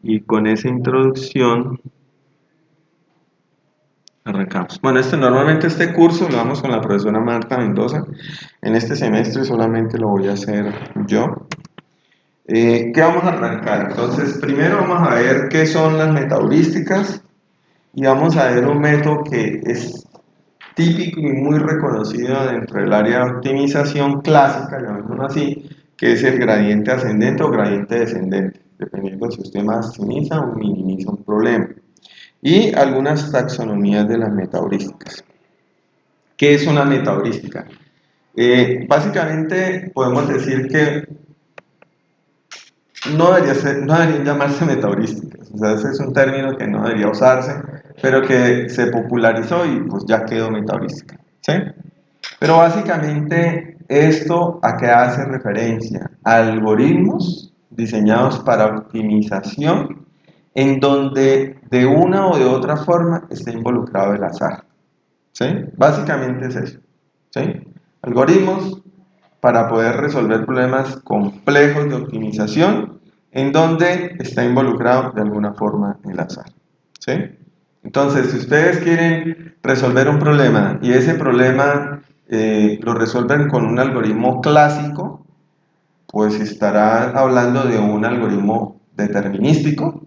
Y con esa introducción arrancamos. Bueno, normalmente este curso lo damos con la profesora Marta Mendoza. En este semestre solamente lo voy a hacer yo. ¿Qué vamos a arrancar? Entonces, primero vamos a ver qué son las metaheurísticas y vamos a ver un método que es típico y muy reconocido dentro del área de optimización clásica, llamémoslo así, que es el gradiente ascendente o gradiente descendente, dependiendo si usted maximiza o minimiza un problema. Y algunas taxonomías de las metaheurísticas. ¿Qué es una metaheurística? Básicamente podemos decir que no deberían llamarse metaheurísticas, o sea, ese es un término que no debería usarse, pero que se popularizó y pues ya quedó metaheurística, ¿sí? Pero básicamente esto a qué hace referencia: algoritmos diseñados para optimización en donde de una o de otra forma está involucrado el azar, ¿sí? Básicamente es eso, ¿sí? Algoritmos para poder resolver problemas complejos de optimización en donde está involucrado de alguna forma el azar, ¿sí? Entonces, si ustedes quieren resolver un problema y ese problema lo resuelven con un algoritmo clásico, pues estará hablando de un algoritmo determinístico,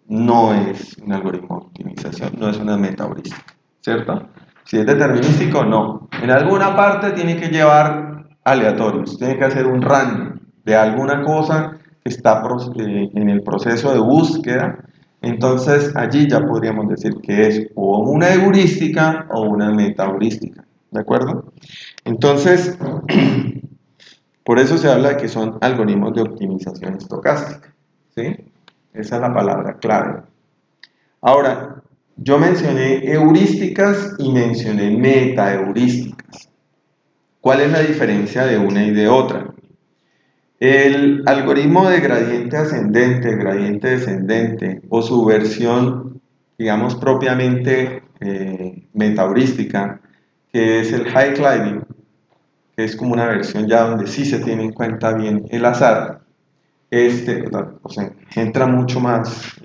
no es un algoritmo de optimización, no es una metaheurística, ¿cierto? Si es determinístico, no. En alguna parte tiene que llevar aleatorios, tiene que hacer un random de alguna cosa que está en el proceso de búsqueda. Entonces allí ya podríamos decir que es o una heurística o una metaheurística, ¿de acuerdo? Entonces, por eso se habla de que son algoritmos de optimización estocástica, ¿sí? Esa es la palabra clave. Ahora, yo mencioné heurísticas y mencioné metaheurísticas. ¿Cuál es la diferencia de una y de otra? El algoritmo de gradiente ascendente, gradiente descendente, o su versión, digamos, propiamente metaheurística, que es el high climbing, que es como una versión ya donde sí se tiene en cuenta bien el azar, o sea, entra mucho más,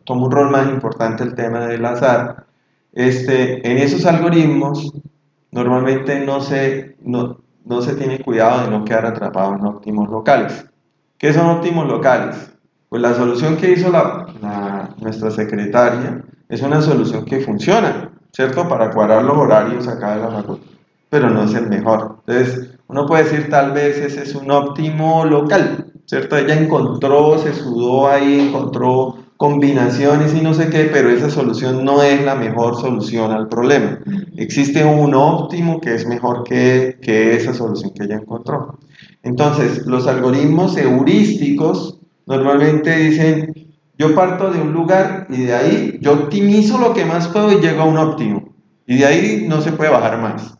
toma un rol más importante el tema del azar. En esos algoritmos normalmente no se tiene cuidado de no quedar atrapado en óptimos locales. ¿Qué son óptimos locales? Pues la solución que hizo nuestra secretaria es una solución que funciona, ¿cierto? Para cuadrar los horarios acá de la facultad, pero no es el mejor. Entonces, uno puede decir tal vez ese es un óptimo local, ¿cierto? Ella encontró, se sudó ahí, encontró combinaciones y no sé qué, pero esa solución no es la mejor solución al problema. Existe un óptimo que es mejor que esa solución que ella encontró. Entonces, los algoritmos heurísticos normalmente dicen: yo parto de un lugar y de ahí yo optimizo lo que más puedo y llego a un óptimo. Y de ahí no se puede bajar más,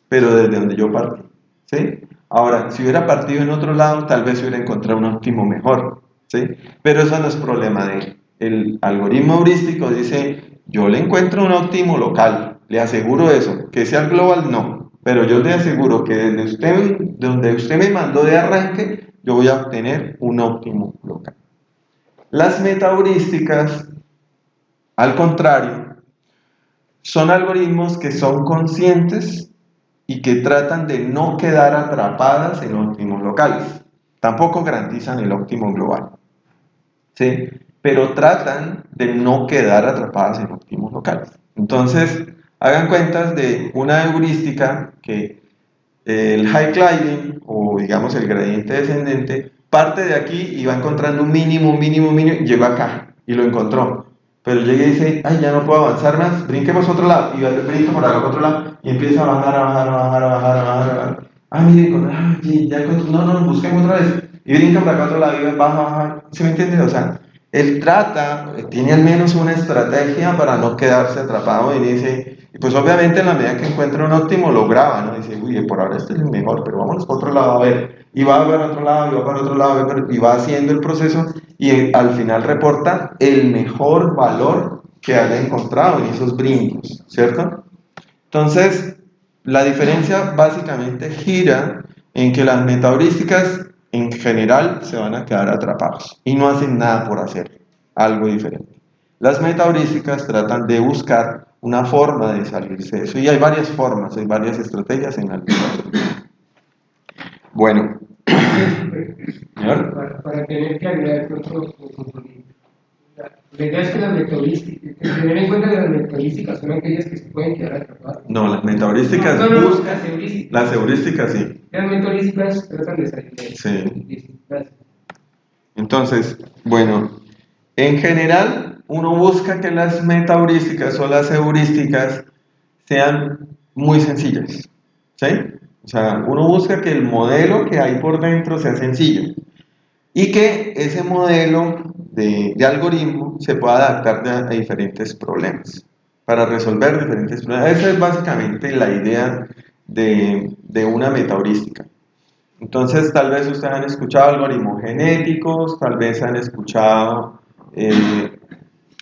pero desde donde yo partí, ¿sí? Ahora, si hubiera partido en otro lado, tal vez hubiera encontrado un óptimo mejor, ¿sí? Pero eso no es problema de él. El algoritmo heurístico dice: yo le encuentro un óptimo local, le aseguro eso. Que sea el global, no. Pero yo le aseguro que desde donde usted me mandó de arranque, yo voy a obtener un óptimo local. Las metaheurísticas, al contrario, son algoritmos que son conscientes y que tratan de no quedar atrapadas en óptimos locales. Tampoco garantizan el óptimo global, ¿sí? Pero tratan de no quedar atrapadas en óptimos locales. Entonces, hagan cuentas de una heurística que el high climbing, o digamos el gradiente descendente, parte de aquí y va encontrando un mínimo, y llegó acá y lo encontró. Pero llega y dice: ay, ya no puedo avanzar más, brinquemos a otro lado, y brinca por acá a otro lado, y empieza a bajar, a bajar, a bajar, a bajar, a bajar, a bajar. Ah, mire, ya encontré, no, busquemos otra vez, y brinca por acá a otro lado, y baja, baja. ¿Sí me entiendes? O sea, él tiene al menos una estrategia para no quedarse atrapado y dice, y pues obviamente en la medida que encuentra un óptimo lo graba, ¿no? Dice: uy, por ahora este es el mejor, pero vámonos por otro lado a ver, y va para otro lado, y va para otro lado, y va haciendo el proceso, y al final reporta el mejor valor que haya encontrado en esos brincos, ¿cierto? Entonces, la diferencia básicamente gira en que las metaheurísticas en general se van a quedar atrapados y no hacen nada por hacer, algo diferente. Las metaheurísticas tratan de buscar una forma de salirse de eso, y hay varias formas, hay varias estrategias en algoritmo. Bueno, señor. Para tener claridad de pronto, la idea es que las metaheurísticas, tener en cuenta que las metaheurísticas son aquellas que se pueden quedar atrapadas. No, las metaheurísticas buscan. Las heurísticas sí. Las metaheurísticas tratan de salir de eso. Sí. Entonces, bueno, en general uno busca que las metaheurísticas o las heurísticas sean muy sencillas, ¿sí? O sea, uno busca que el modelo que hay por dentro sea sencillo y que ese modelo de algoritmo se pueda adaptar a diferentes problemas, para resolver diferentes problemas. Esa es básicamente la idea de una metaheurística. Entonces, tal vez ustedes han escuchado algoritmos genéticos, tal vez han escuchado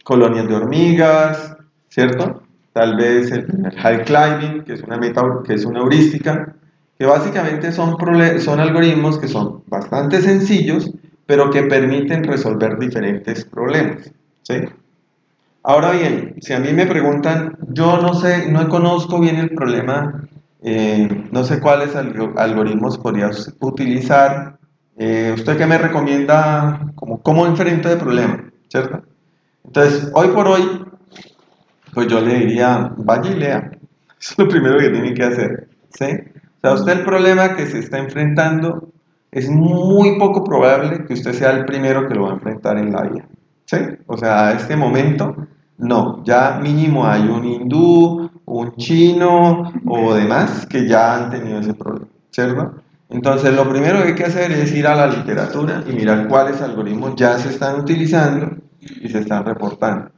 colonias de hormigas, ¿cierto? Tal vez el hill climbing, que es una heurística, que básicamente son algoritmos que son bastante sencillos, pero que permiten resolver diferentes problemas, ¿sí? Ahora bien, si a mí me preguntan, yo no sé, no conozco bien el problema, no sé cuáles algoritmos podría utilizar, ¿usted qué me recomienda? ¿Cómo enfrento el problema? ¿Cierto? Entonces, hoy por hoy, pues yo le diría, vaya y lea. Eso es lo primero que tiene que hacer, ¿sí? O sea, usted el problema que se está enfrentando es muy poco probable que usted sea el primero que lo va a enfrentar en la vida, ¿sí? O sea, a este momento, no. Ya mínimo hay un hindú, un chino o demás que ya han tenido ese problema, ¿cierto? Entonces, lo primero que hay que hacer es ir a la literatura y mirar cuáles algoritmos ya se están utilizando y se están reportando.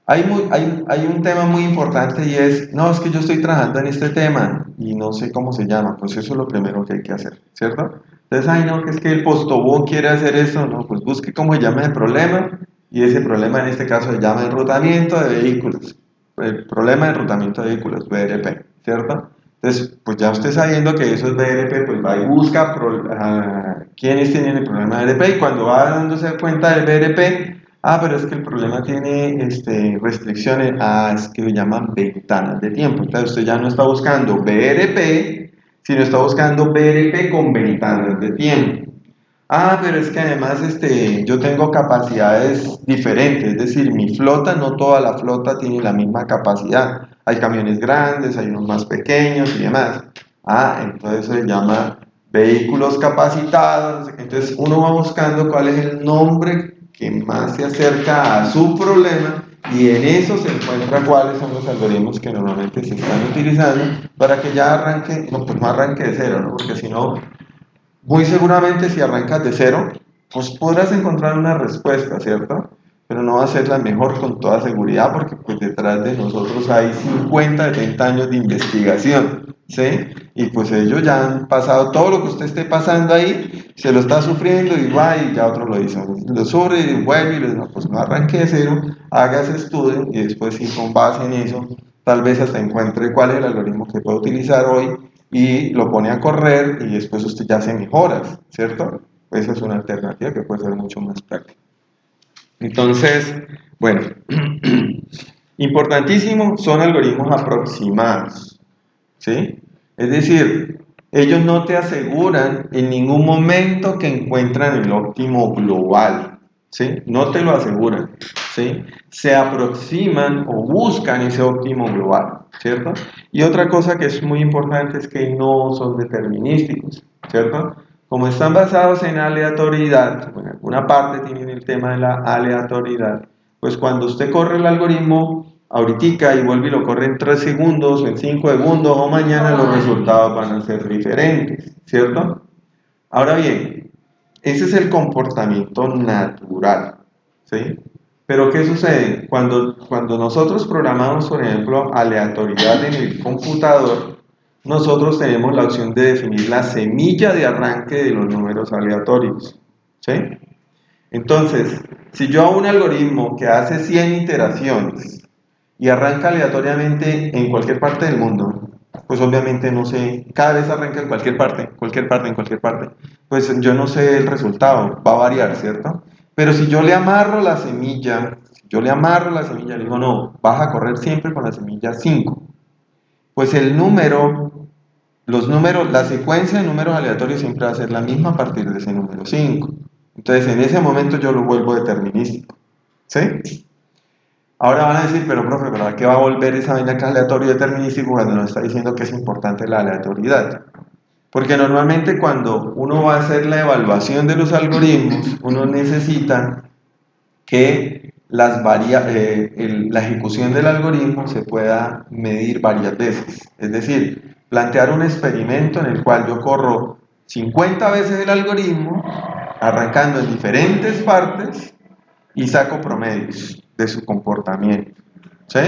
Hay un tema muy importante y es, no, es que yo estoy trabajando en este tema y no sé cómo se llama, pues eso es lo primero que hay que hacer, ¿cierto? Entonces, ay, no, que es que el postobón quiere hacer eso, no, pues busque cómo se llama el problema y ese problema en este caso se llama enrutamiento de vehículos, el problema de enrutamiento de vehículos, BRP, ¿cierto? Entonces, pues ya usted sabiendo que eso es BRP, pues va y busca quiénes tienen el problema de BRP y cuando va dándose cuenta del BRP, pero es que el problema tiene restricciones, es que lo llaman ventanas de tiempo. Entonces usted ya no está buscando BRP, sino está buscando BRP con ventanas de tiempo. Pero es que además yo tengo capacidades diferentes, es decir, mi flota, no toda la flota tiene la misma capacidad. Hay camiones grandes, hay unos más pequeños y demás. Entonces se llama vehículos capacitados. Entonces uno va buscando cuál es el nombre que más se acerca a su problema y en eso se encuentra cuáles son los algoritmos que normalmente se están utilizando para que ya arranque, pues no arranque de cero, ¿no? Porque si no, muy seguramente si arrancas de cero, pues podrás encontrar una respuesta, ¿cierto? Pero no va a ser la mejor con toda seguridad porque pues detrás de nosotros hay 50, 70 años de investigación, ¿sí? Y pues ellos ya han pasado todo lo que usted esté pasando ahí, se lo está sufriendo y va y ya otro lo hizo. Lo sufre y vuelve y le dice, pues no arranque de cero, haga ese estudio y después sí con base en eso, tal vez hasta encuentre cuál es el algoritmo que puede utilizar hoy y lo pone a correr y después usted ya hace mejoras, ¿cierto? Esa es una alternativa que puede ser mucho más práctica. Entonces, bueno, importantísimo, son algoritmos aproximados, ¿sí? Es decir, ellos no te aseguran en ningún momento que encuentran el óptimo global, ¿sí? No te lo aseguran, ¿sí? Se aproximan o buscan ese óptimo global, ¿cierto? Y otra cosa que es muy importante es que no son determinísticos, ¿cierto? Como están basados en aleatoriedad, en alguna parte tienen el tema de la aleatoriedad, pues cuando usted corre el algoritmo ahorita y vuelve y lo corre en 3 segundos o en 5 segundos o mañana, los resultados van a ser diferentes, ¿cierto? Ahora bien, ese es el comportamiento natural, ¿sí? Pero ¿qué sucede? Cuando nosotros programamos, por ejemplo, aleatoriedad en el computador, nosotros tenemos la opción de definir la semilla de arranque de los números aleatorios, ¿sí? Entonces, si yo hago un algoritmo que hace 100 iteraciones y arranca aleatoriamente en cualquier parte del mundo, pues obviamente no sé, cada vez arranca en cualquier parte, pues yo no sé el resultado, va a variar, ¿cierto? Pero si yo le amarro la semilla, le digo, no, vas a correr siempre con la semilla 5, pues el número, la secuencia de números aleatorios siempre va a ser la misma a partir de ese número 5. Entonces en ese momento yo lo vuelvo determinístico. ¿Sí? Ahora van a decir, pero profe, ¿verdad que va a volver esa vaina que es aleatorio y determinístico cuando nos está diciendo que es importante la aleatoriedad? Porque normalmente cuando uno va a hacer la evaluación de los algoritmos, uno necesita que la ejecución del algoritmo se pueda medir varias veces. Es decir, plantear un experimento en el cual yo corro 50 veces el algoritmo, arrancando en diferentes partes y saco promedios de su comportamiento. ¿Sí?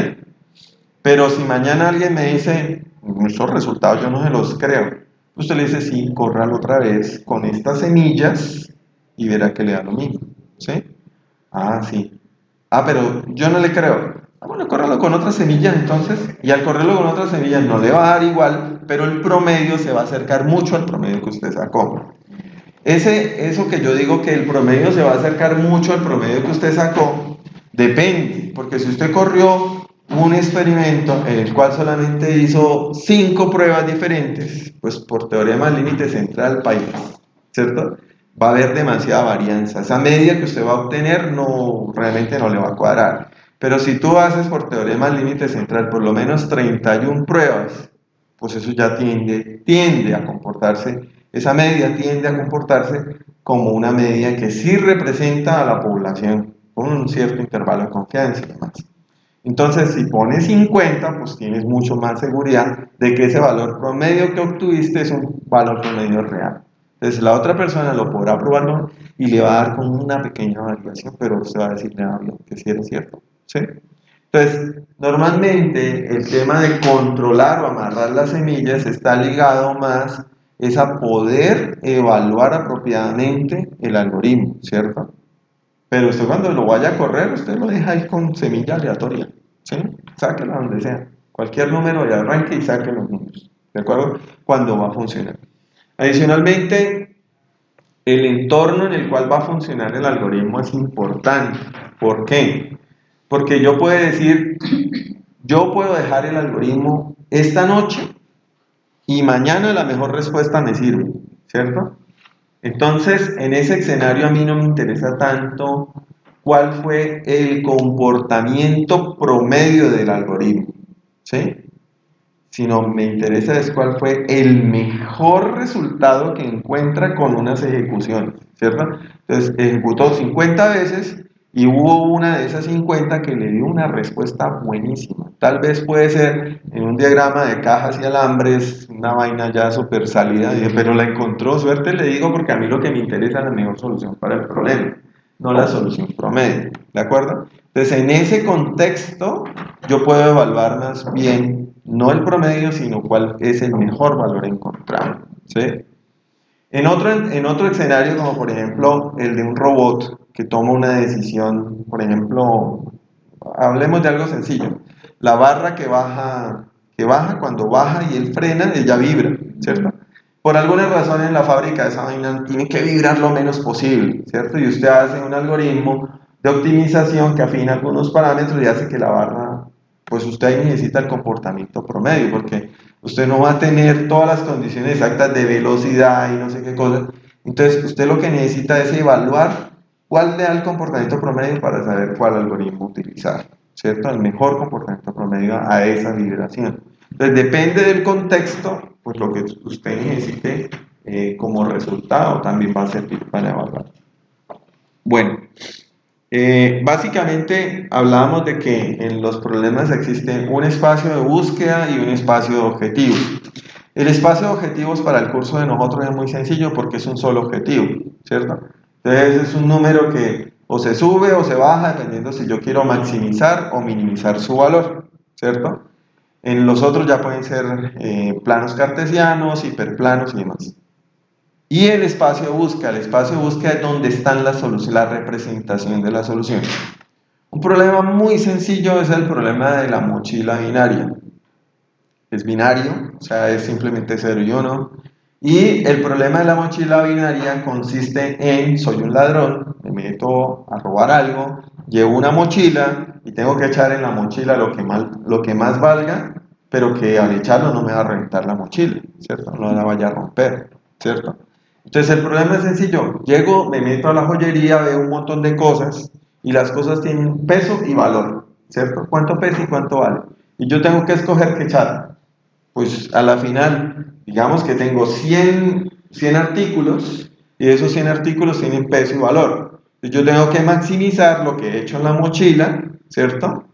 Pero si mañana alguien me dice, esos resultados yo no se los creo, usted le dice, sí, córralo otra vez con estas semillas y verá que le da lo mismo. ¿Sí? Ah, sí. Ah, pero yo no le creo. Ah, bueno, córralo con otras semillas entonces. Y al correrlo con otras semillas no le va a dar igual, pero el promedio se va a acercar mucho al promedio que usted sacó. Eso que yo digo que el promedio se va a acercar mucho al promedio que usted sacó, depende, porque si usted corrió un experimento en el cual solamente hizo 5 pruebas diferentes, pues por teorema del límite central país, ¿cierto? Va a haber demasiada varianza. Esa media que usted va a obtener realmente no le va a cuadrar. Pero si tú haces por teorema del límite central por lo menos 31 pruebas, pues eso ya tiende a comportarse, esa media tiende a comportarse como una media que sí representa a la población con un cierto intervalo de confianza y demás. Entonces, si pones 50, pues tienes mucho más seguridad de que ese valor promedio que obtuviste es un valor promedio real. Entonces, la otra persona lo podrá probarlo y le va a dar como una pequeña variación, pero usted va a decirle que sí era cierto. ¿Sí? Entonces, normalmente el tema de controlar o amarrar las semillas está ligado más es a poder evaluar apropiadamente el algoritmo, ¿cierto? Pero usted cuando lo vaya a correr, usted lo deja ahí con semilla aleatoria, ¿sí? Sáquela donde sea, cualquier número de arranque y saque los números, ¿de acuerdo? Cuando va a funcionar. Adicionalmente, el entorno en el cual va a funcionar el algoritmo es importante. ¿Por qué? Porque yo puedo decir, yo puedo dejar el algoritmo esta noche y mañana la mejor respuesta me sirve, ¿cierto? Entonces, en ese escenario a mí no me interesa tanto cuál fue el comportamiento promedio del algoritmo, ¿sí? Sino me interesa es cuál fue el mejor resultado que encuentra con unas ejecuciones, ¿cierto? Entonces, ejecutó 50 veces y hubo una de esas 50 que le dio una respuesta buenísima. Tal vez puede ser en un diagrama de cajas y alambres, una vaina ya súper salida, pero la encontró, suerte le digo, porque a mí lo que me interesa es la mejor solución para el problema, no la solución promedio, ¿de acuerdo? Entonces, en ese contexto, yo puedo evaluar más bien no el promedio, sino cuál es el mejor valor encontrado, ¿sí? En otro escenario, como por ejemplo el de un robot que toma una decisión, por ejemplo, hablemos de algo sencillo, la barra que baja cuando baja y él frena, ella vibra, ¿cierto? Por alguna razón en la fábrica esa vaina tiene que vibrar lo menos posible, ¿cierto? Y usted hace un algoritmo de optimización que afina algunos parámetros y hace que la barra, pues usted ahí necesita el comportamiento promedio, porque usted no va a tener todas las condiciones exactas de velocidad y no sé qué cosas. Entonces, usted lo que necesita es evaluar cuál le da el comportamiento promedio para saber cuál algoritmo utilizar, ¿cierto? El mejor comportamiento promedio a esa vibración. Entonces, depende del contexto, pues lo que usted necesite como resultado también va a servir para evaluar. Bueno, básicamente hablábamos de que en los problemas existe un espacio de búsqueda y un espacio de objetivos. El espacio de objetivos para el curso de nosotros es muy sencillo porque es un solo objetivo, ¿cierto? Entonces es un número que o se sube o se baja dependiendo si yo quiero maximizar o minimizar su valor, ¿cierto? En los otros ya pueden ser planos cartesianos, hiperplanos y demás. Y el espacio de búsqueda es donde están las soluciones, la representación de las soluciones. Un problema muy sencillo es el problema de la mochila binaria. Es binario, o sea, es simplemente 0 y 1. Y el problema de la mochila binaria consiste en, soy un ladrón, me meto a robar algo, llevo una mochila y tengo que echar en la mochila lo que más valga, pero que al echarlo no me va a reventar la mochila, ¿cierto? No la vaya a romper, ¿cierto? Entonces el problema es sencillo, llego, me meto a la joyería, veo un montón de cosas y las cosas tienen peso y valor, ¿cierto? ¿Cuánto pesa y cuánto vale? Y yo tengo que escoger qué echar. Pues a la final, digamos que tengo 100 artículos y esos 100 artículos tienen peso y valor. Entonces yo tengo que maximizar lo que he hecho en la mochila, ¿cierto?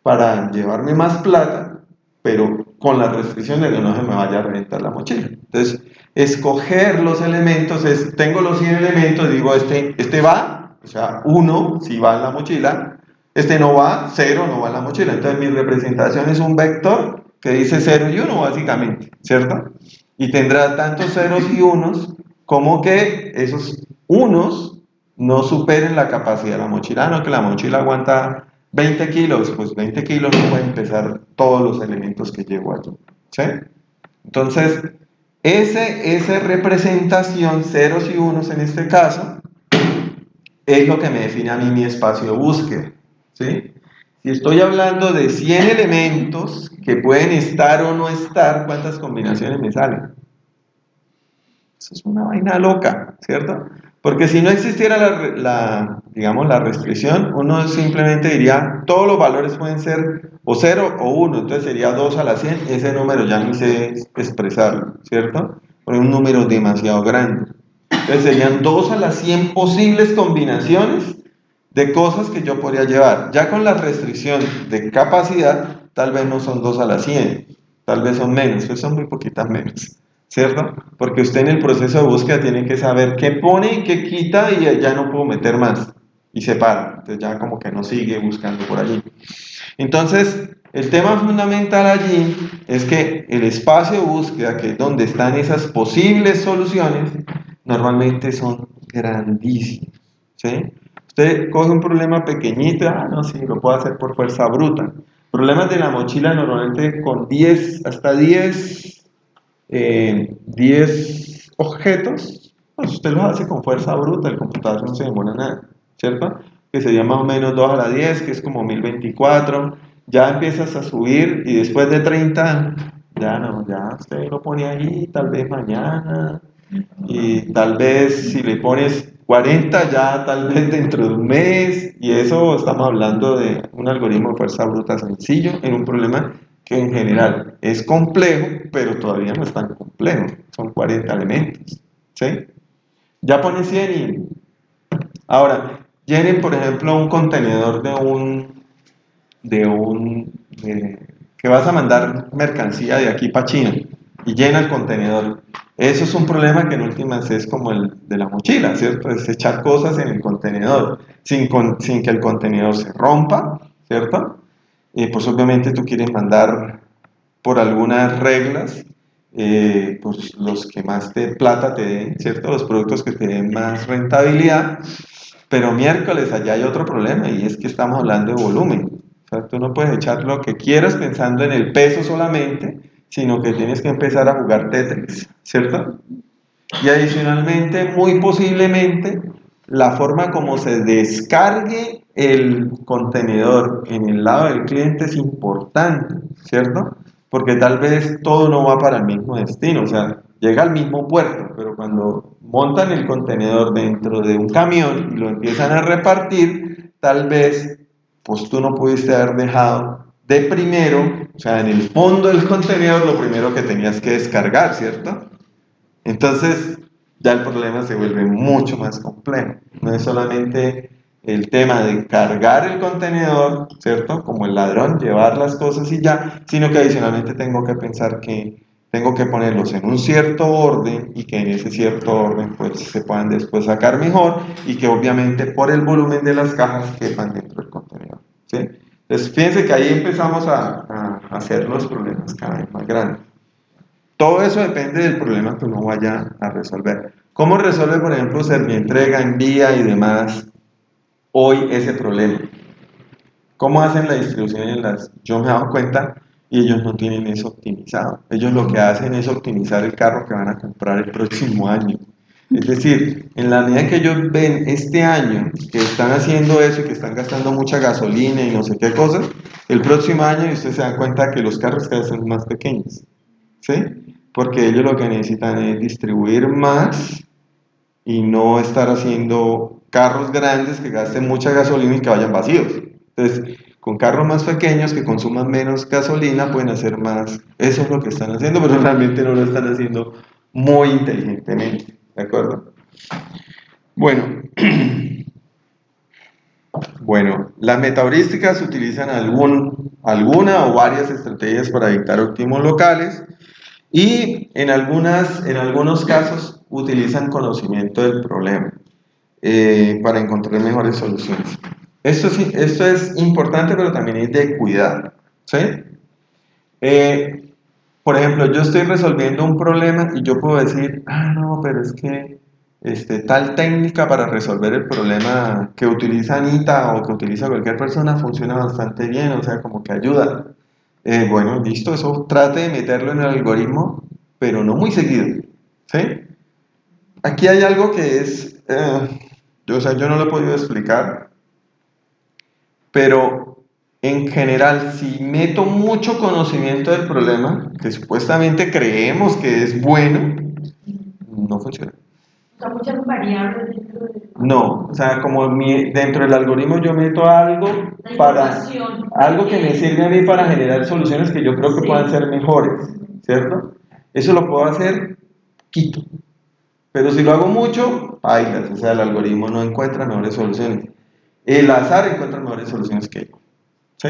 Para llevarme más plata, pero con la restricción de que no se me vaya a reventar la mochila. Entonces, escoger los elementos es, tengo los 100 elementos, digo, este va, o sea, 1 si va en la mochila, este no va, 0 no va en la mochila. Entonces mi representación es un vector que dice 0 y 1 básicamente, ¿cierto? Y tendrá tantos ceros y unos como que esos unos no superen la capacidad de la mochila. No, que la mochila aguanta 20 kilos, pues 20 kilos no pueden pesar todos los elementos que llevo allí, ¿sí? Entonces, esa representación, ceros y unos en este caso, es lo que me define a mí mi espacio de búsqueda, ¿sí? Si estoy hablando de 100 elementos que pueden estar o no estar, ¿cuántas combinaciones me salen? Eso es una vaina loca, ¿cierto? Porque si no existiera digamos, la restricción, uno simplemente diría, todos los valores pueden ser o 0 o 1, entonces sería 2 a la 100, ese número ya ni sé expresarlo, ¿cierto? Porque es un número demasiado grande. Entonces serían 2 a las 100 posibles combinaciones de cosas que yo podría llevar. Ya con la restricción de capacidad, tal vez no son 2 a las 100, tal vez son menos, pues son muy poquitas menos, ¿cierto? Porque usted en el proceso de búsqueda tiene que saber qué pone y qué quita y ya no puedo meter más. Y se para, entonces ya como que no sigue buscando por allí. Entonces, el tema fundamental allí es que el espacio de búsqueda, que es donde están esas posibles soluciones, normalmente son grandísimos, ¿sí? Usted coge un problema pequeñito, no, sí, lo puedo hacer por fuerza bruta. Problemas de la mochila normalmente con 10, hasta 10 objetos, pues usted los hace con fuerza bruta, el computador no se demora nada, ¿cierto? Que sería más o menos 2 a la 10, que es como 1024, ya empiezas a subir y después de 30, ya no, ya usted lo pone ahí, tal vez mañana, y tal vez si le pones 40 ya tal vez dentro de un mes, y eso estamos hablando de un algoritmo de fuerza bruta sencillo en un problema que en general es complejo, pero todavía no es tan complejo, son 40 elementos, ¿sí? Ya pone 100 y ahora llenen por ejemplo un contenedor que vas a mandar mercancía de aquí para China y llena el contenedor. Eso es un problema que en últimas es como el de la mochila, ¿cierto? Es echar cosas en el contenedor sin que el contenedor se rompa, ¿cierto? Y pues obviamente tú quieres mandar por algunas reglas, pues los que más plata te den, ¿cierto? Los productos que te den más rentabilidad, pero miércoles allá hay otro problema y es que estamos hablando de volumen. O sea, tú no puedes echar lo que quieras pensando en el peso solamente, sino que tienes que empezar a jugar Tetris, ¿cierto? Y adicionalmente, muy posiblemente, la forma como se descargue el contenedor en el lado del cliente es importante, ¿cierto? Porque tal vez todo no va para el mismo destino, o sea, llega al mismo puerto, pero cuando montan el contenedor dentro de un camión y lo empiezan a repartir, tal vez, pues tú no pudiste haber dejado de primero, o sea, en el fondo del contenedor, lo primero que tenías que descargar, ¿cierto? Entonces, ya el problema se vuelve mucho más complejo. No es solamente el tema de cargar el contenedor, ¿cierto? Como el ladrón, llevar las cosas y ya, sino que adicionalmente tengo que pensar que tengo que ponerlos en un cierto orden y que en ese cierto orden pues se puedan después sacar mejor y que obviamente por el volumen de las cajas quepan dentro del contenedor, ¿sí? Entonces, fíjense que ahí empezamos a hacer los problemas cada vez más grandes. Todo eso depende del problema que uno vaya a resolver. ¿Cómo resuelve, por ejemplo, Servientrega, Envía y demás hoy ese problema? ¿Cómo hacen la distribución en las? Yo me he dado cuenta y ellos no tienen eso optimizado. Ellos lo que hacen es optimizar el carro que van a comprar el próximo año. Es decir, en la medida que ellos ven este año que están haciendo eso y que están gastando mucha gasolina y no sé qué cosas, el próximo año ustedes se dan cuenta que los carros cada vez son más pequeños, ¿sí? Porque ellos lo que necesitan es distribuir más y no estar haciendo carros grandes que gasten mucha gasolina y que vayan vacíos. Entonces, con carros más pequeños que consuman menos gasolina pueden hacer más. Eso es lo que están haciendo, pero realmente no lo están haciendo muy inteligentemente, ¿de acuerdo? Bueno, bueno, las metaheurísticas utilizan alguna o varias estrategias para dictar óptimos locales y en algunos casos utilizan conocimiento del problema para encontrar mejores soluciones. Esto es importante, pero también es de cuidado, ¿sí? Por ejemplo, yo estoy resolviendo un problema y yo puedo decir, ah, no, pero es que tal técnica para resolver el problema que utiliza Anita o que utiliza cualquier persona funciona bastante bien, o sea, como que ayuda. Bueno, listo, eso trate de meterlo en el algoritmo, pero no muy seguido, ¿sí? Aquí hay algo que es, o sea, yo no lo he podido explicar, pero en general, si meto mucho conocimiento del problema, que supuestamente creemos que es bueno, no funciona. O sea, muchas variables dentro de... No, o sea, como dentro del algoritmo yo meto algo que me sirve a mí para generar soluciones que yo creo que puedan ser mejores, ¿cierto? Eso lo puedo hacer quito. Pero si lo hago mucho, bailas, o sea, el algoritmo no encuentra mejores soluciones. El azar encuentra mejores soluciones que yo. ¿Sí?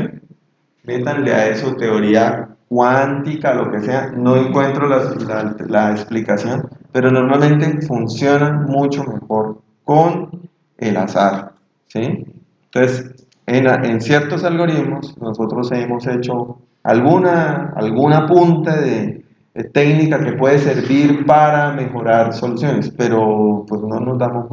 Métanle a eso teoría cuántica, lo que sea, no encuentro la explicación, pero normalmente funciona mucho mejor con el azar. ¿Sí? Entonces, en ciertos algoritmos nosotros hemos hecho alguna punta de técnica que puede servir para mejorar soluciones, pero pues no nos damos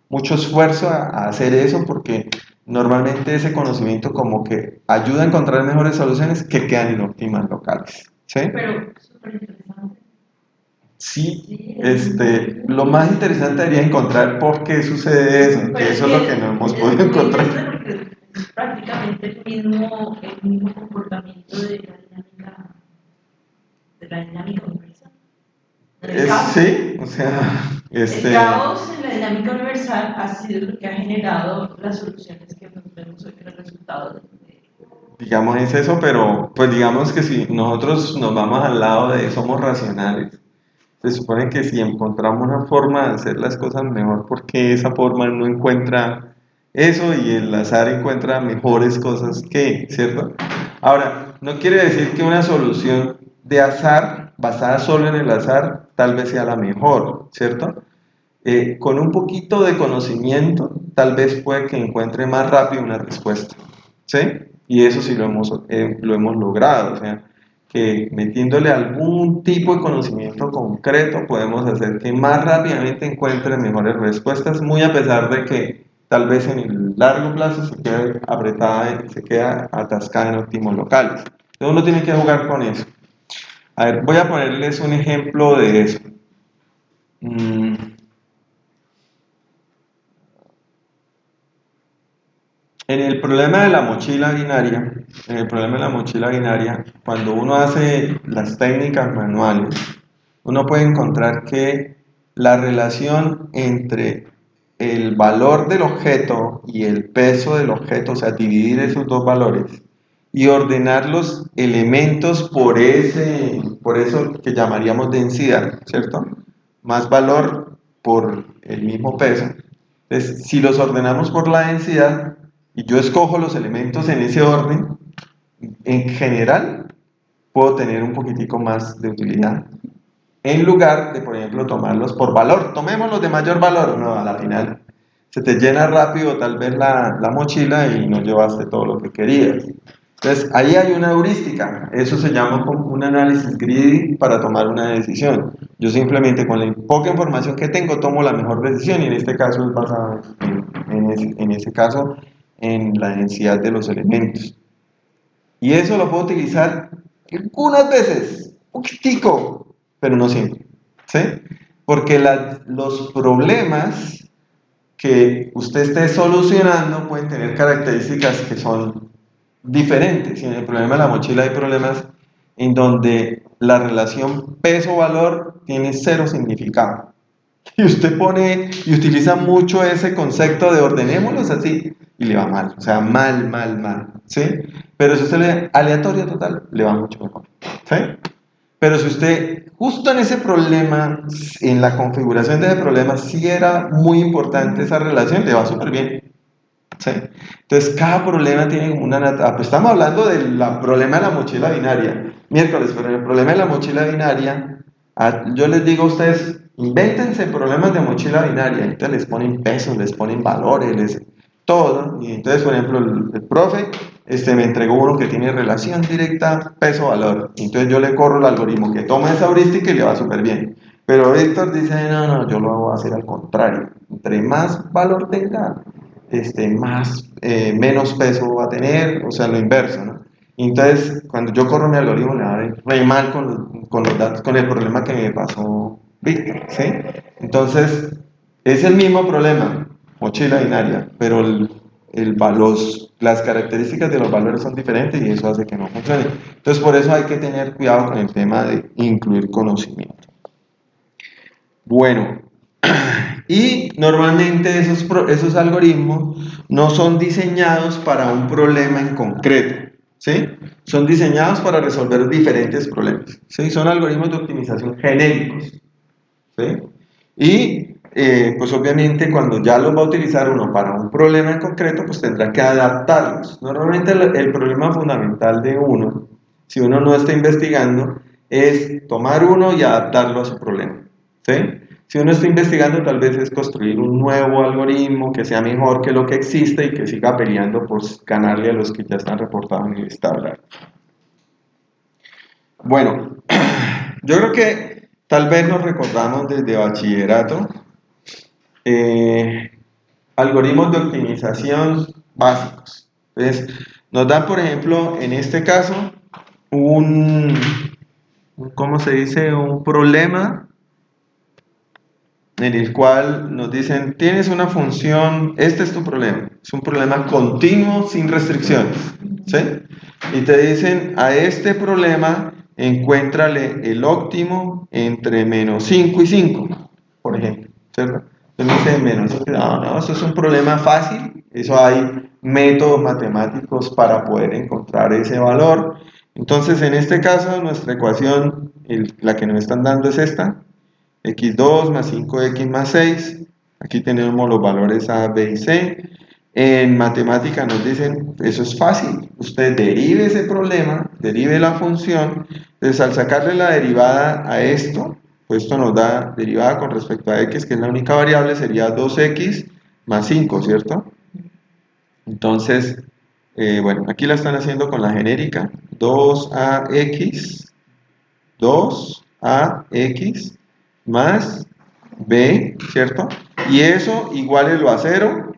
mucho esfuerzo a hacer eso porque normalmente ese conocimiento como que ayuda a encontrar mejores soluciones que quedan en óptimas locales. ¿Sí? Pero súper interesante. Sí, lo más interesante sería encontrar por qué sucede eso, que eso es lo que no hemos podido encontrar. Es prácticamente el mismo comportamiento de la dinámica universal. Sí, o sea, El caos en la dinámica universal ha sido lo que ha generado las soluciones que nos vemos hoy, el resultado de... Digamos es eso, pero pues digamos que si nosotros nos vamos al lado de somos racionales, se supone que si encontramos una forma de hacer las cosas mejor, porque esa forma no encuentra eso y el azar encuentra mejores cosas que, ¿cierto? Ahora, no quiere decir que una solución de azar, basada solo en el azar, tal vez sea la mejor, ¿cierto? Con un poquito de conocimiento, tal vez puede que encuentre más rápido una respuesta, ¿sí? Y eso sí lo hemos logrado, o sea, que metiéndole algún tipo de conocimiento concreto podemos hacer que más rápidamente encuentre mejores respuestas, muy a pesar de que tal vez en el largo plazo se quede apretada, se queda atascada en óptimos locales. Entonces uno tiene que jugar con eso. A ver, voy a ponerles un ejemplo de eso. En el problema de la mochila binaria, cuando uno hace las técnicas manuales, uno puede encontrar que la relación entre el valor del objeto y el peso del objeto, o sea, dividir esos dos valores y ordenar los elementos por eso que llamaríamos densidad, ¿cierto? Más valor por el mismo peso. Entonces, si los ordenamos por la densidad, y yo escojo los elementos en ese orden, en general puedo tener un poquitico más de utilidad. En lugar de, por ejemplo, tomarlos por valor. Tomémoslos de mayor valor. No, a la final se te llena rápido tal vez la mochila y no llevaste todo lo que querías. Entonces, ahí hay una heurística. Eso se llama como un análisis greedy para tomar una decisión. Yo simplemente con la poca información que tengo tomo la mejor decisión y en este caso es basado en ese caso en la densidad de los elementos. Y eso lo puedo utilizar algunas veces, un poquitico, pero no siempre, ¿sí? Porque los problemas que usted esté solucionando pueden tener características que son diferentes. Si en el problema de la mochila hay problemas en donde la relación peso-valor tiene cero significado. Y usted pone y utiliza mucho ese concepto de ordenémoslos así y le va mal, o sea, mal, mal, mal, ¿sí? Pero si usted le da aleatorio total, le va mucho mejor, ¿sí? Pero si usted, justo en ese problema, en la configuración de ese problema, sí era muy importante esa relación, le va súper bien, ¿sí? Entonces, cada problema tiene como una... pues estamos hablando del problema de la mochila binaria, miércoles, pero en el problema de la mochila binaria, yo les digo a ustedes, invéntense problemas de mochila binaria, entonces les ponen pesos, les ponen valores, todo, y entonces, por ejemplo, el profe me entregó uno que tiene relación directa peso-valor, entonces yo le corro el algoritmo que toma esa heurística y le va súper bien. Pero Víctor dice, no, no, yo lo voy a hacer al contrario, entre más valor tenga, menos peso va a tener, o sea, lo inverso, ¿no? Entonces, cuando yo corro mi algoritmo, le va a ir re mal con los datos, con el problema que me pasó Víctor, ¿sí? Entonces, es el mismo problema, mochila binaria, pero las características de los valores son diferentes y eso hace que no funcione. Entonces, por eso hay que tener cuidado con el tema de incluir conocimiento. Bueno, y normalmente esos algoritmos no son diseñados para un problema en concreto, ¿sí? Son diseñados para resolver diferentes problemas, ¿sí? Son algoritmos de optimización genéricos, ¿sí? Y pues obviamente cuando ya los va a utilizar uno para un problema en concreto, pues tendrá que adaptarlos. Normalmente el problema fundamental de uno, si uno no está investigando, es tomar uno y adaptarlo a su problema, ¿sí? Si uno está investigando, tal vez es construir un nuevo algoritmo que sea mejor que lo que existe y que siga peleando por ganarle a los que ya están reportados en el tabla. Bueno, yo creo que tal vez nos recordamos desde bachillerato algoritmos de optimización básicos. Entonces, nos dan, por ejemplo, en este caso, ¿cómo se dice? Un problema en el cual nos dicen, tienes una función, este es tu problema, es un problema continuo sin restricciones, ¿sí? Y te dicen, a este problema, encuéntrale el óptimo entre menos 5 y 5, por ejemplo, ¿cierto? Entonces me dicen menos 5, no, eso es un problema fácil, eso hay métodos matemáticos para poder encontrar ese valor. Entonces, en este caso, nuestra ecuación, la que nos están dando es esta, x2 más 5x más 6, aquí tenemos los valores a, b y c. En matemática nos dicen, eso es fácil, usted derive ese problema, derive la función, entonces al sacarle la derivada a esto, pues esto nos da derivada con respecto a x, que es la única variable, sería 2x más 5, ¿cierto? Entonces, bueno, aquí la están haciendo con la genérica, 2ax más b, ¿cierto? Y eso igualelo a 0.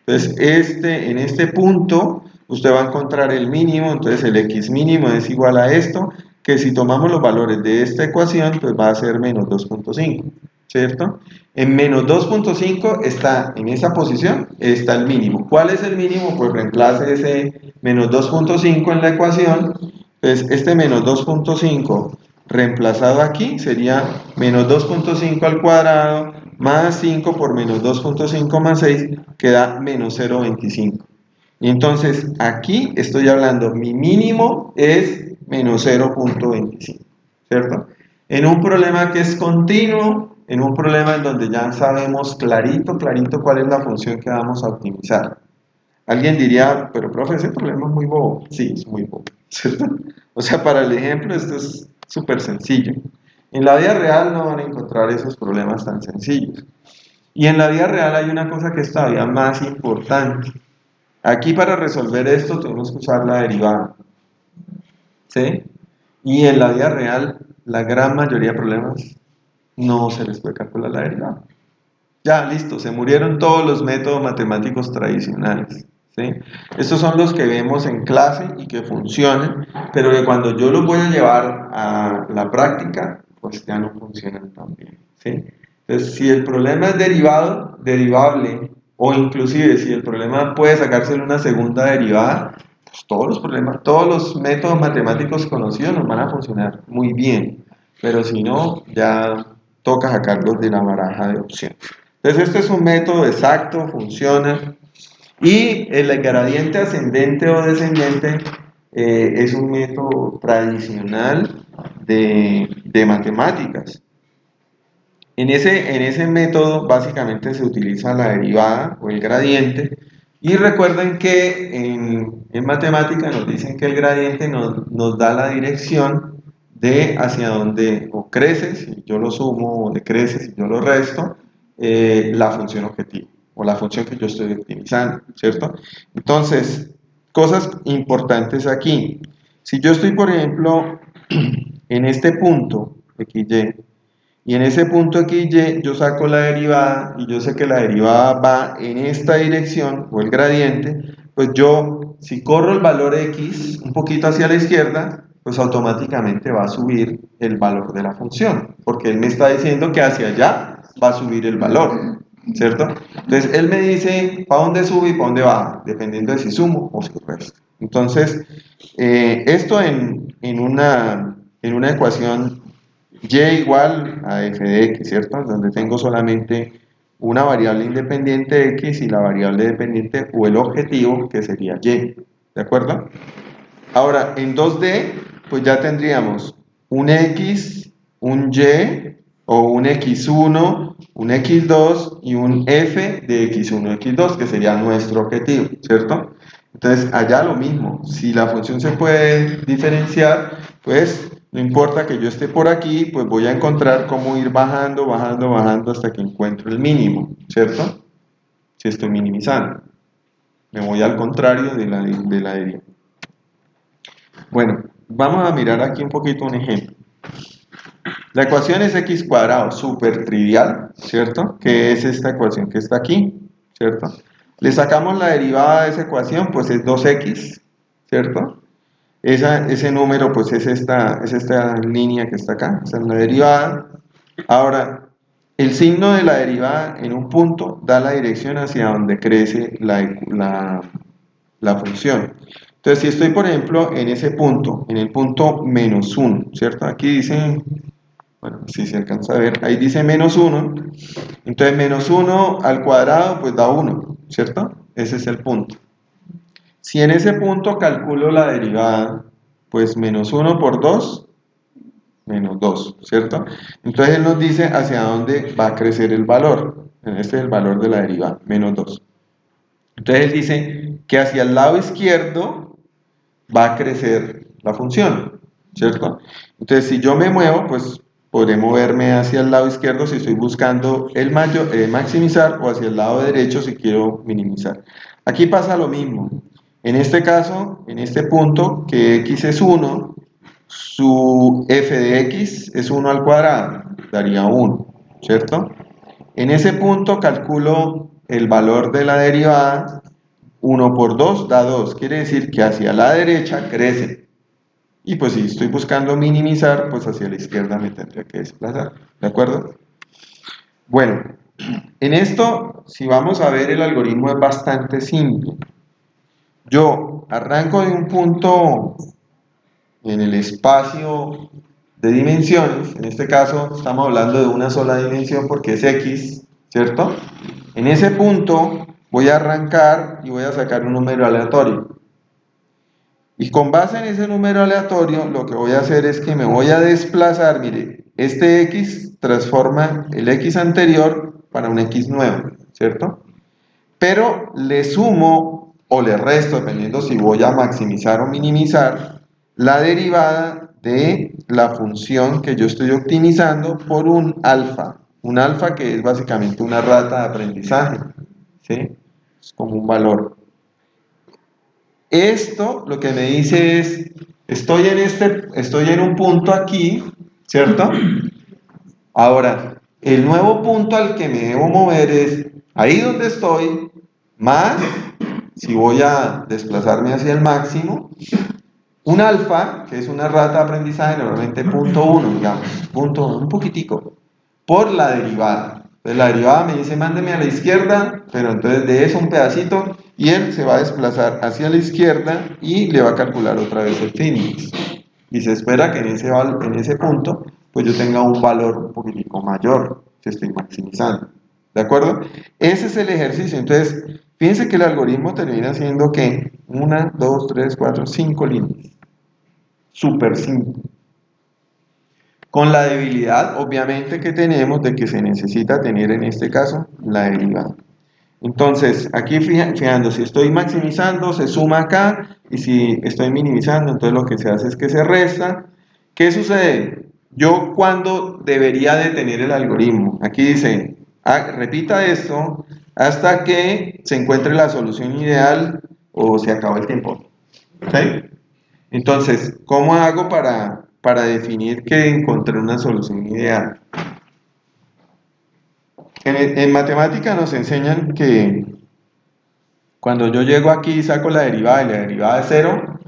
Entonces, en este punto, usted va a encontrar el mínimo, entonces el x mínimo es igual a esto, que si tomamos los valores de esta ecuación, pues va a ser menos 2.5, ¿cierto? En menos 2.5 está, en esa posición, está el mínimo. ¿Cuál es el mínimo? Pues reemplace ese menos 2.5 en la ecuación, entonces este menos 2.5 reemplazado aquí sería menos 2.5 al cuadrado más 5 por menos 2.5 más 6 que da menos 0.25. Y entonces aquí estoy hablando, mi mínimo es menos 0.25, ¿cierto? En un problema que es continuo, en un problema en donde ya sabemos clarito cuál es la función que vamos a optimizar. Alguien diría, pero profe, ese problema es muy bobo. Sí, es muy bobo, ¿cierto? O sea, para el ejemplo esto es súper sencillo. En la vida real no van a encontrar esos problemas tan sencillos. Y en la vida real hay una cosa que es todavía más importante. Aquí para resolver esto tenemos que usar la derivada, ¿sí? Y en la vida real la gran mayoría de problemas no se les puede calcular la derivada. Ya, listo, se murieron todos los métodos matemáticos tradicionales, ¿sí? Estos son los que vemos en clase y que funcionan, pero que cuando yo los voy a llevar a la práctica, pues ya no funcionan tan bien, ¿sí? Entonces, si el problema es derivado, derivable, o inclusive si el problema puede sacárselo una segunda derivada, pues todos los problemas, todos los métodos matemáticos conocidos nos van a funcionar muy bien, pero si no, ya toca sacarlos de la baraja de opciones. Entonces, este es un método exacto, funciona, y el gradiente ascendente o descendente es un método tradicional de matemáticas. En ese método básicamente se utiliza la derivada o el gradiente, y recuerden que en matemática nos dicen que el gradiente nos da la dirección de hacia dónde o crece, si yo lo sumo, o decrece, si yo lo resto, la función objetivo o la función que yo estoy optimizando, ¿cierto? Entonces, cosas importantes aquí. Si yo estoy, por ejemplo, en este punto, XY, y en ese punto XY yo saco la derivada y yo sé que la derivada va en esta dirección o el gradiente, pues yo, si corro el valor X un poquito hacia la izquierda, pues automáticamente va a subir el valor de la función, porque él me está diciendo que hacia allá va a subir el valor, ¿cierto? Entonces él me dice para dónde sube y para dónde baja, dependiendo de si sumo o si resto. Entonces, esto en una ecuación y igual a f de x, ¿cierto? Donde tengo solamente una variable independiente x y la variable dependiente o el objetivo que sería y, ¿de acuerdo? Ahora, en 2D, pues ya tendríamos un x, un y, o un x1, un x2 y un f de x1, x2, que sería nuestro objetivo, ¿cierto? Entonces, allá lo mismo, si la función se puede diferenciar, pues no importa que yo esté por aquí, pues voy a encontrar cómo ir bajando, bajando, bajando hasta que encuentro el mínimo, ¿cierto? Si estoy minimizando. Me voy al contrario de la deriva. Bueno, vamos a mirar aquí un poquito un ejemplo. La ecuación es x cuadrado, súper trivial, ¿cierto? Que es esta ecuación que está aquí, ¿cierto? Le sacamos la derivada de esa ecuación, pues es 2x, ¿cierto? Ese número pues es esta línea que está acá, esa es la derivada. Ahora, el signo de la derivada en un punto da la dirección hacia donde crece la función. Entonces, si estoy, por ejemplo, en ese punto, en el punto menos 1, ¿cierto? Aquí dice, bueno, si se alcanza a ver, ahí dice menos 1, entonces menos 1 al cuadrado pues da 1, ¿cierto? Ese es el punto. Si en ese punto calculo la derivada, pues menos 1 por 2, menos 2, ¿cierto? Entonces él nos dice hacia dónde va a crecer el valor. Este es el valor de la derivada, menos 2. Entonces él dice que hacia el lado izquierdo va a crecer la función, ¿cierto? Entonces si yo me muevo, pues podré moverme hacia el lado izquierdo si estoy buscando el maximizar, o hacia el lado derecho si quiero minimizar. Aquí pasa lo mismo. En este caso, en este punto, que x es 1, su f de x es 1 al cuadrado, daría 1, ¿cierto? En ese punto calculo el valor de la derivada, 1 por 2 da 2, quiere decir que hacia la derecha crece. Y pues si estoy buscando minimizar, pues hacia la izquierda me tendría que desplazar, ¿de acuerdo? Bueno, en esto, si vamos a ver, el algoritmo es bastante simple. Yo arranco de un punto en el espacio de dimensiones, en este caso estamos hablando de una sola dimensión porque es x, ¿cierto? En ese punto voy a arrancar y voy a sacar un número aleatorio. Y con base en ese número aleatorio, lo que voy a hacer es que me voy a desplazar, mire, este x transforma el x anterior para un x nuevo, ¿cierto? Pero le sumo o le resto, dependiendo si voy a maximizar o minimizar, la derivada de la función que yo estoy optimizando por un alfa que es básicamente una rata de aprendizaje, ¿sí? Es como un valor. Esto lo que me dice es, estoy en un punto aquí, ¿cierto? Ahora, el nuevo punto al que me debo mover es ahí donde estoy, más si voy a desplazarme hacia el máximo, un alfa, que es una rata de aprendizaje, normalmente 0.1, digamos, punto, un poquitico, por la derivada. Entonces la derivada me dice, mándeme a la izquierda, pero entonces de eso un pedacito, y él se va a desplazar hacia la izquierda y le va a calcular otra vez el fin. Y se espera que en ese punto, pues yo tenga un valor un poquitico mayor, que estoy maximizando. ¿De acuerdo? Ese es el ejercicio. Entonces, fíjense que el algoritmo termina siendo que 1, 2, 3, 4, 5 líneas. Súper simple. Con la debilidad, obviamente, que tenemos de que se necesita tener en este caso la derivada. Entonces, aquí fijando, si estoy maximizando, se suma acá, y si estoy minimizando, entonces lo que se hace es que se resta. ¿Qué sucede? Yo, ¿cuándo debería detener el algoritmo? Aquí dice, repita esto hasta que se encuentre la solución ideal o se acaba el tiempo. ¿Sí? Entonces, ¿cómo hago para definir que encontré una solución ideal? En matemática nos enseñan que cuando yo llego aquí y saco la derivada y la derivada es 0,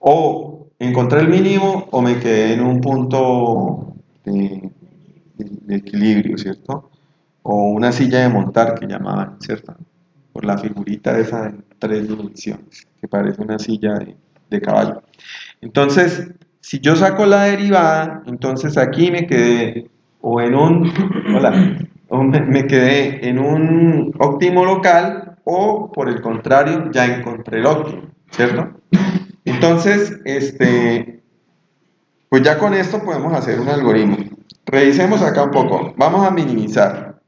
o encontré el mínimo o me quedé en un punto de equilibrio, ¿cierto? O una silla de montar que llamaban, ¿cierto? Por la figurita esa de 3 dimensiones, que parece una silla de caballo. Entonces, si yo saco la derivada, entonces aquí me quedé o en un, o me quedé en un óptimo local, o por el contrario, ya encontré el óptimo, ¿cierto? Entonces, pues ya con esto podemos hacer un algoritmo. Revisemos acá un poco. Vamos a minimizar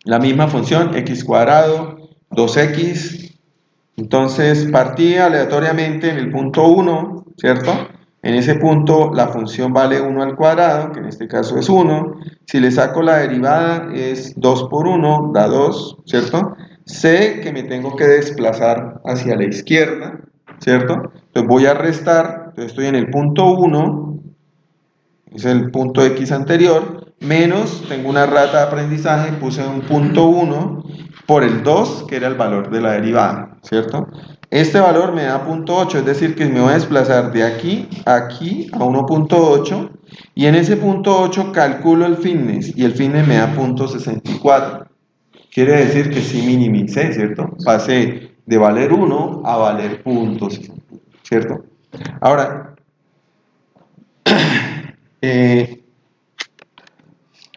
la misma función, x cuadrado, 2x. Entonces, partí aleatoriamente en el punto 1, ¿cierto? En ese punto la función vale 1 al cuadrado, que en este caso es 1. Si le saco la derivada es 2 por 1, da 2, ¿cierto? Sé que me tengo que desplazar hacia la izquierda, ¿cierto? Entonces voy a restar, entonces estoy en el punto 1, es el punto X anterior, menos, tengo una rata de aprendizaje, puse un punto 1 por el 2, que era el valor de la derivada, ¿cierto? Este valor me da 0.8, es decir, que me voy a desplazar de aquí a aquí a 1.8, y en ese punto 8 calculo el fitness, y el fitness me da 0.64. Quiere decir que sí minimicé, ¿cierto? Pasé de valer 1 a valer 0.60, ¿cierto? Ahora,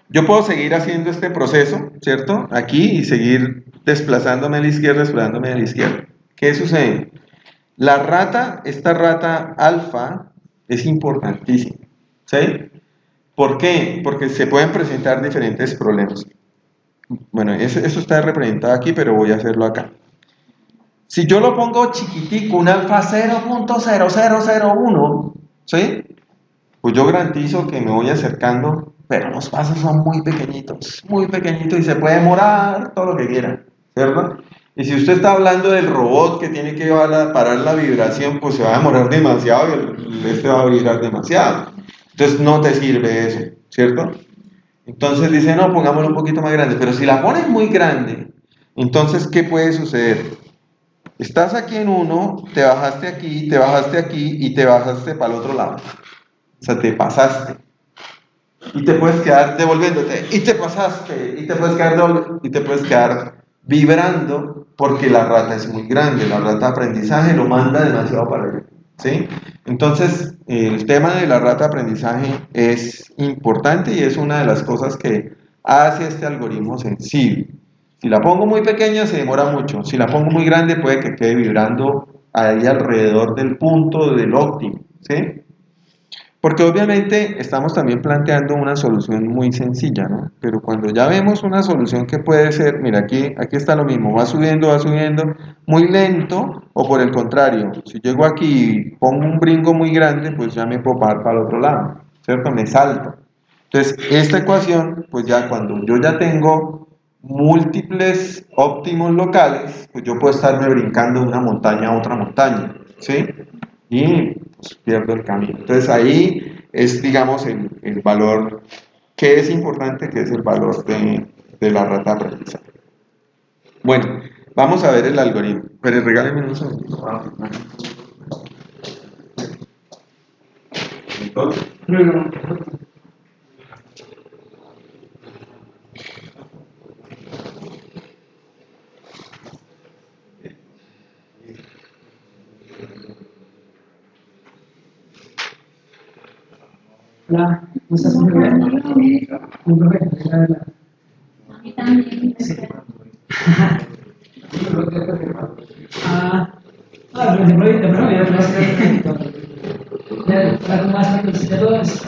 yo puedo seguir haciendo este proceso, ¿cierto? Aquí y seguir desplazándome a la izquierda, desplazándome a la izquierda. ¿Qué sucede? La rata, esta rata alfa, es importantísima, ¿sí? ¿Por qué? Porque se pueden presentar diferentes problemas. Bueno, eso está representado aquí, pero voy a hacerlo acá. Si yo lo pongo chiquitico, un alfa 0.0001, ¿sí? Pues yo garantizo que me voy acercando, pero los pasos son muy pequeñitos y se puede demorar todo lo que quiera, ¿cierto? Y si usted está hablando del robot que tiene que parar la vibración, pues se va a demorar demasiado y este va a vibrar demasiado. Entonces no te sirve eso, ¿cierto? Entonces dice, no, pongámoslo un poquito más grande, pero si la pones muy grande, entonces, ¿qué puede suceder? Estás aquí en 1, te bajaste aquí y te bajaste para el otro lado. O sea, te pasaste. Y te puedes quedar devolviéndote. Y te pasaste. Y te puedes quedar vibrando porque la rata es muy grande. La rata de aprendizaje lo manda demasiado para allá. ¿Sí? Entonces, el tema de la rata de aprendizaje es importante y es una de las cosas que hace este algoritmo sensible. Si la pongo muy pequeña, se demora mucho. Si la pongo muy grande, puede que quede vibrando ahí alrededor del punto del óptimo. ¿Sí? Porque obviamente estamos también planteando una solución muy sencilla, ¿no? Pero cuando ya vemos una solución que puede ser, mira, aquí está lo mismo, va subiendo, muy lento, o por el contrario, si llego aquí y pongo un brinco muy grande, pues ya me puedo parar para el otro lado, ¿cierto? Me salto. Entonces, esta ecuación, pues ya cuando yo ya tengo múltiples óptimos locales, pues yo puedo estarme brincando de una montaña a otra montaña, ¿sí? Y pues, pierdo el camino. Entonces ahí es, digamos, el valor que es importante, que es el valor de la rata de aprendizaje. Bueno, Vamos a ver el algoritmo, pero regáleme un segundo. Entonces, Hola, ¿cómo estás? Muy bien. Muy perfecto. A mí también. Ah, pero de pronto ya más para más capacitadores.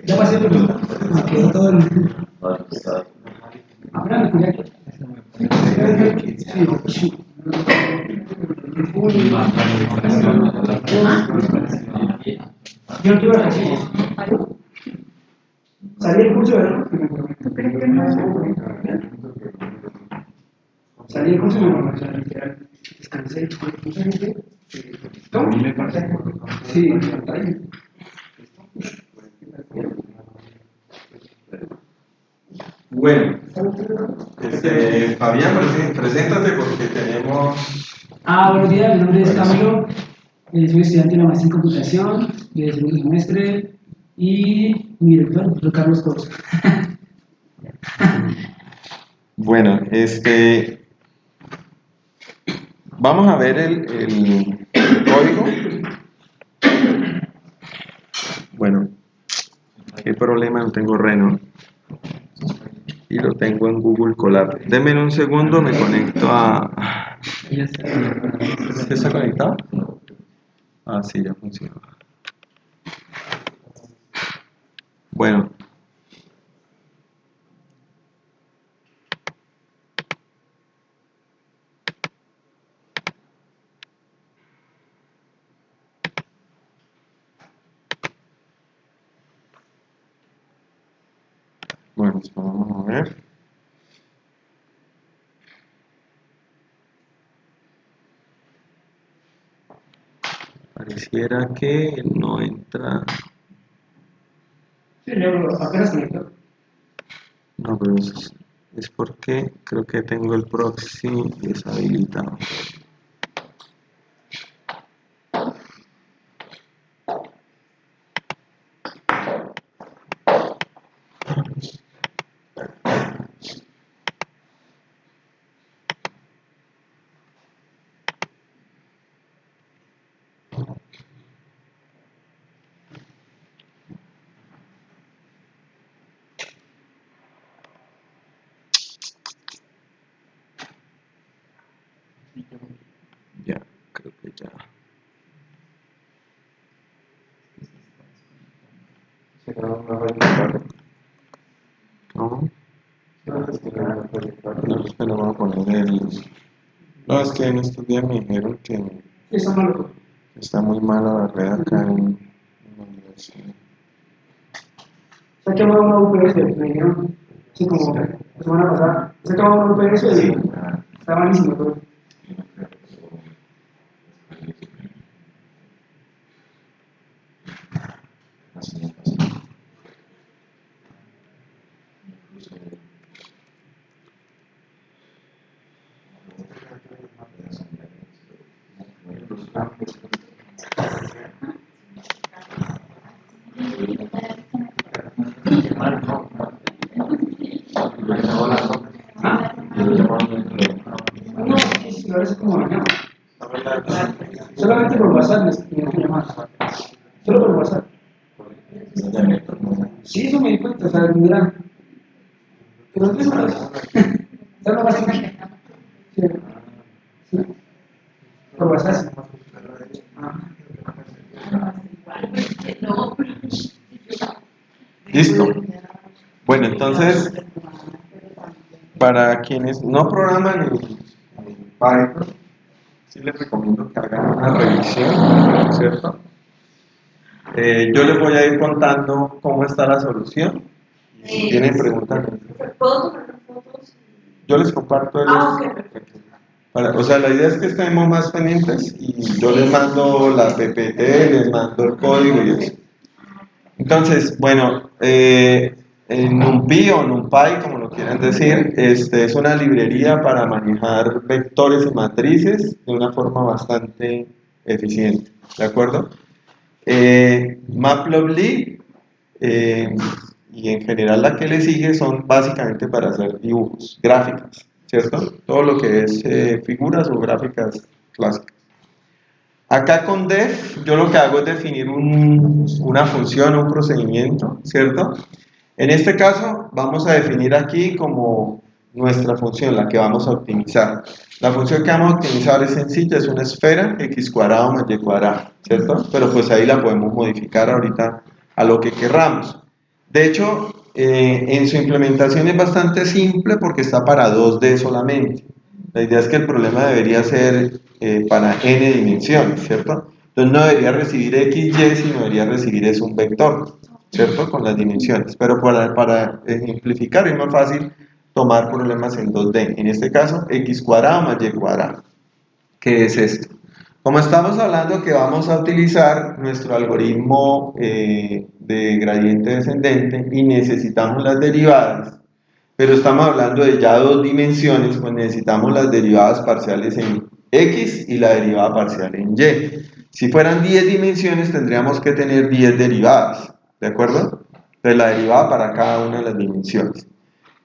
Ya pasé por me quedó todo el. Ahora me cuidé. Sí. Yo quiero decir, salí el curso, ¿verdad? Salí el curso y me descansé. ¿Cómo? Sí, bueno, Fabián, preséntate porque tenemos... buenos días, mi nombre es Camilo, soy estudiante de la maestría en computación de segundo semestre y mi director, el profesor Carlos Corso. Bueno, vamos a ver el código. Bueno, qué problema, no tengo Reno. Y lo tengo en Google Colab. Denme un segundo, me conecto a... ¿Sí está conectado? Ah, sí, ya funciona. Bueno. Bueno, vamos a ver. Pareciera que no entra. Sí, apenas conectó. No, pero es porque creo que tengo el proxy deshabilitado. Ya, creo que ya. ¿No? No, es que no vamos a poner el... No, es que en estos días me dijeron que Está malo. está muy mala la red acá en la universidad. Se ha quemado una UPS, me dijeron, sí, como la semana pasada. Se ha quemado una UPS y está malísimo todo. No, sí, ahora es como no. Solamente por WhatsApp me llamas. Solo por WhatsApp. Sí, eso me di cuenta, o sea, mira. Pero no tengo más. Ya no más. Sí. Sí. Por WhatsApp. Listo. Bueno, entonces, para quienes no programan en Python, sí les recomiendo que hagan una revisión, ¿cierto? Yo les voy a ir contando cómo está la solución. Y si tienen preguntas, ¿Puedo tomar fotos? Yo les comparto Ok, perfecto. o sea, la idea es que estemos más pendientes y yo les mando la PPT, les mando el código y eso. Entonces, bueno, en NumPy o NumPy, como lo quieran decir, es una librería para manejar vectores y matrices de una forma bastante eficiente, ¿de acuerdo? Matplotlib y en general la que le sigue son básicamente para hacer dibujos, gráficas, ¿cierto? Todo lo que es figuras o gráficas clásicas. Acá con def, yo lo que hago es definir una función, un procedimiento, ¿cierto? En este caso, vamos a definir aquí como nuestra función, la que vamos a optimizar. La función que vamos a optimizar es sencilla, es una esfera, x cuadrado más y cuadrado, ¿cierto? Pero pues ahí la podemos modificar ahorita a lo que querramos. De hecho, en su implementación es bastante simple porque está para 2D solamente. La idea es que el problema debería ser para n dimensiones, ¿cierto? Entonces no debería recibir xy, sino debería recibir es un vector, ¿cierto? Con las dimensiones. Pero para ejemplificar es más fácil tomar problemas en 2D. En este caso, x cuadrado más y cuadrado. ¿Qué es esto? Como estamos hablando que vamos a utilizar nuestro algoritmo de gradiente descendente y necesitamos las derivadas, pero estamos hablando de ya 2 dimensiones, pues necesitamos las derivadas parciales en x y la derivada parcial en y. Si fueran 10 dimensiones tendríamos que tener 10 derivadas, ¿de acuerdo? Entonces la derivada para cada una de las dimensiones.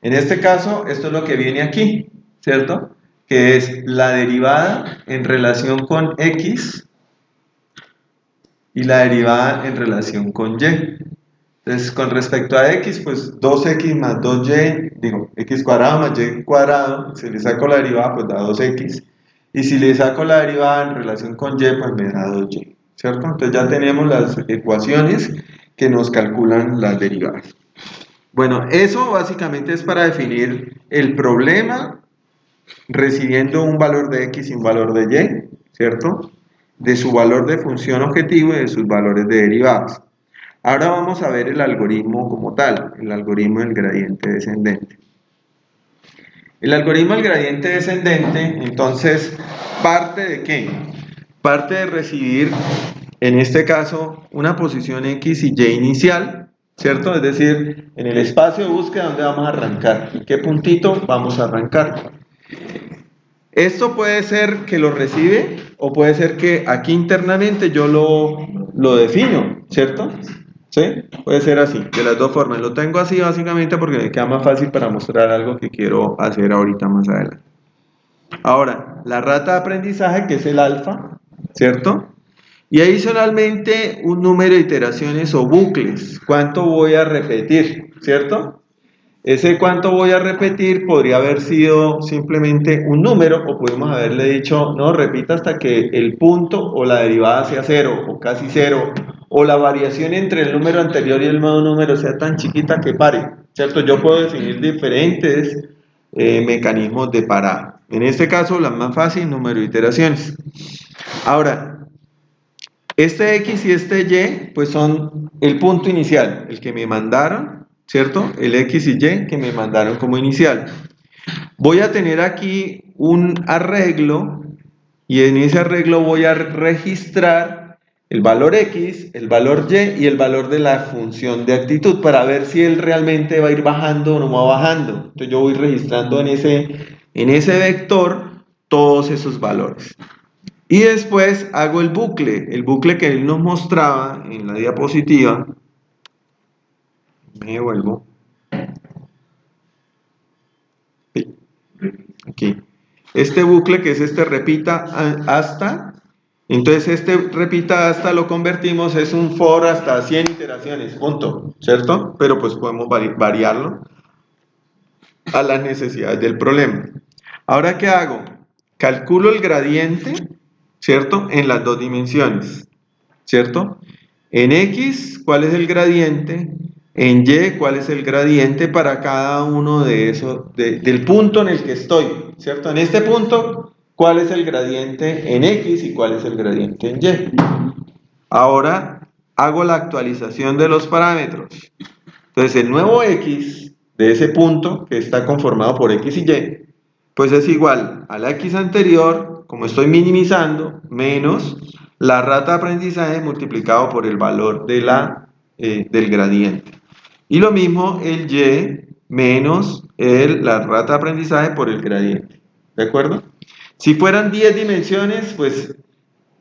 En este caso, esto es lo que viene aquí, ¿cierto? Que es la derivada en relación con x y la derivada en relación con y. Entonces, con respecto a x, pues 2x más 2y, digo, x cuadrado más y cuadrado, si le saco la derivada, pues da 2x. Y si le saco la derivada en relación con y, pues me da 2y, ¿cierto? Entonces ya tenemos las ecuaciones que nos calculan las derivadas. Bueno, eso básicamente es para definir el problema recibiendo un valor de x y un valor de y, ¿cierto? De su valor de función objetivo y de sus valores de derivadas. Ahora vamos a ver el algoritmo como tal, el algoritmo del gradiente descendente. El algoritmo del gradiente descendente, entonces, ¿parte de qué? Parte de recibir, en este caso, una posición x y y inicial, ¿cierto? Es decir, en el espacio de búsqueda, ¿dónde vamos a arrancar? ¿En qué puntito vamos a arrancar? Esto puede ser que lo recibe o puede ser que aquí internamente yo lo defino, ¿cierto? ¿Sí? Puede ser así, de las dos formas. Lo tengo así básicamente porque me queda más fácil para mostrar algo que quiero hacer ahorita más adelante. Ahora, la rata de aprendizaje, que es el alfa, ¿cierto? Y adicionalmente un número de iteraciones o bucles. ¿Cuánto voy a repetir? ¿Cierto? Ese cuánto voy a repetir podría haber sido simplemente un número o podemos haberle dicho, no, repita hasta que el punto o la derivada sea 0 o casi 0 o la variación entre el número anterior y el nuevo número sea tan chiquita que pare, ¿cierto? Yo puedo definir diferentes mecanismos de parar. En este caso, la más fácil, número de iteraciones. Ahora, este X y este Y, pues son el punto inicial, el que me mandaron, ¿cierto? El X y Y que me mandaron como inicial. Voy a tener aquí un arreglo y en ese arreglo voy a registrar el valor X, el valor Y y el valor de la función de actitud para ver si él realmente va a ir bajando o no va bajando. Entonces yo voy registrando en ese vector todos esos valores. Y después hago el bucle que él nos mostraba en la diapositiva. Me devuelvo. Aquí. Este bucle que es este repita hasta. Entonces este repita hasta lo convertimos, es un for hasta 100 iteraciones, punto, ¿cierto? Pero pues podemos variarlo a las necesidades del problema. Ahora, ¿qué hago? Calculo el gradiente, ¿cierto? En las dos dimensiones, ¿cierto? En X, ¿cuál es el gradiente? En Y, ¿cuál es el gradiente para cada uno de esos, del punto en el que estoy, ¿cierto? En este punto, ¿cuál es el gradiente en X y cuál es el gradiente en Y? Ahora, hago la actualización de los parámetros. Entonces, el nuevo X de ese punto, que está conformado por X y Y, pues es igual a la X anterior, como estoy minimizando, menos la rata de aprendizaje multiplicado por el valor de del gradiente. Y lo mismo el Y menos la rata de aprendizaje por el gradiente. ¿De acuerdo? Si fueran 10 dimensiones, pues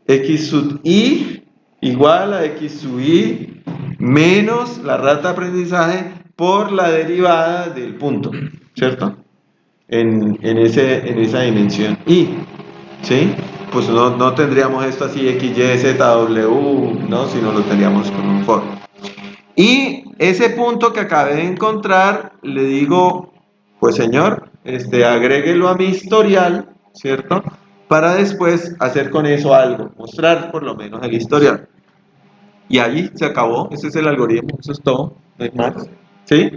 X sub I igual a X sub I menos la rata de aprendizaje por la derivada del punto, ¿cierto? En esa dimensión I, ¿sí? Pues no tendríamos esto así X, Y, Z, W, ¿no? Sino lo tendríamos con un for. Y ese punto que acabé de encontrar, le digo, pues señor, agréguelo a mi historial, ¿cierto? Para después hacer con eso algo, mostrar por lo menos el historial. Y ahí se acabó, ese es el algoritmo, eso es todo, no hay más, ¿sí?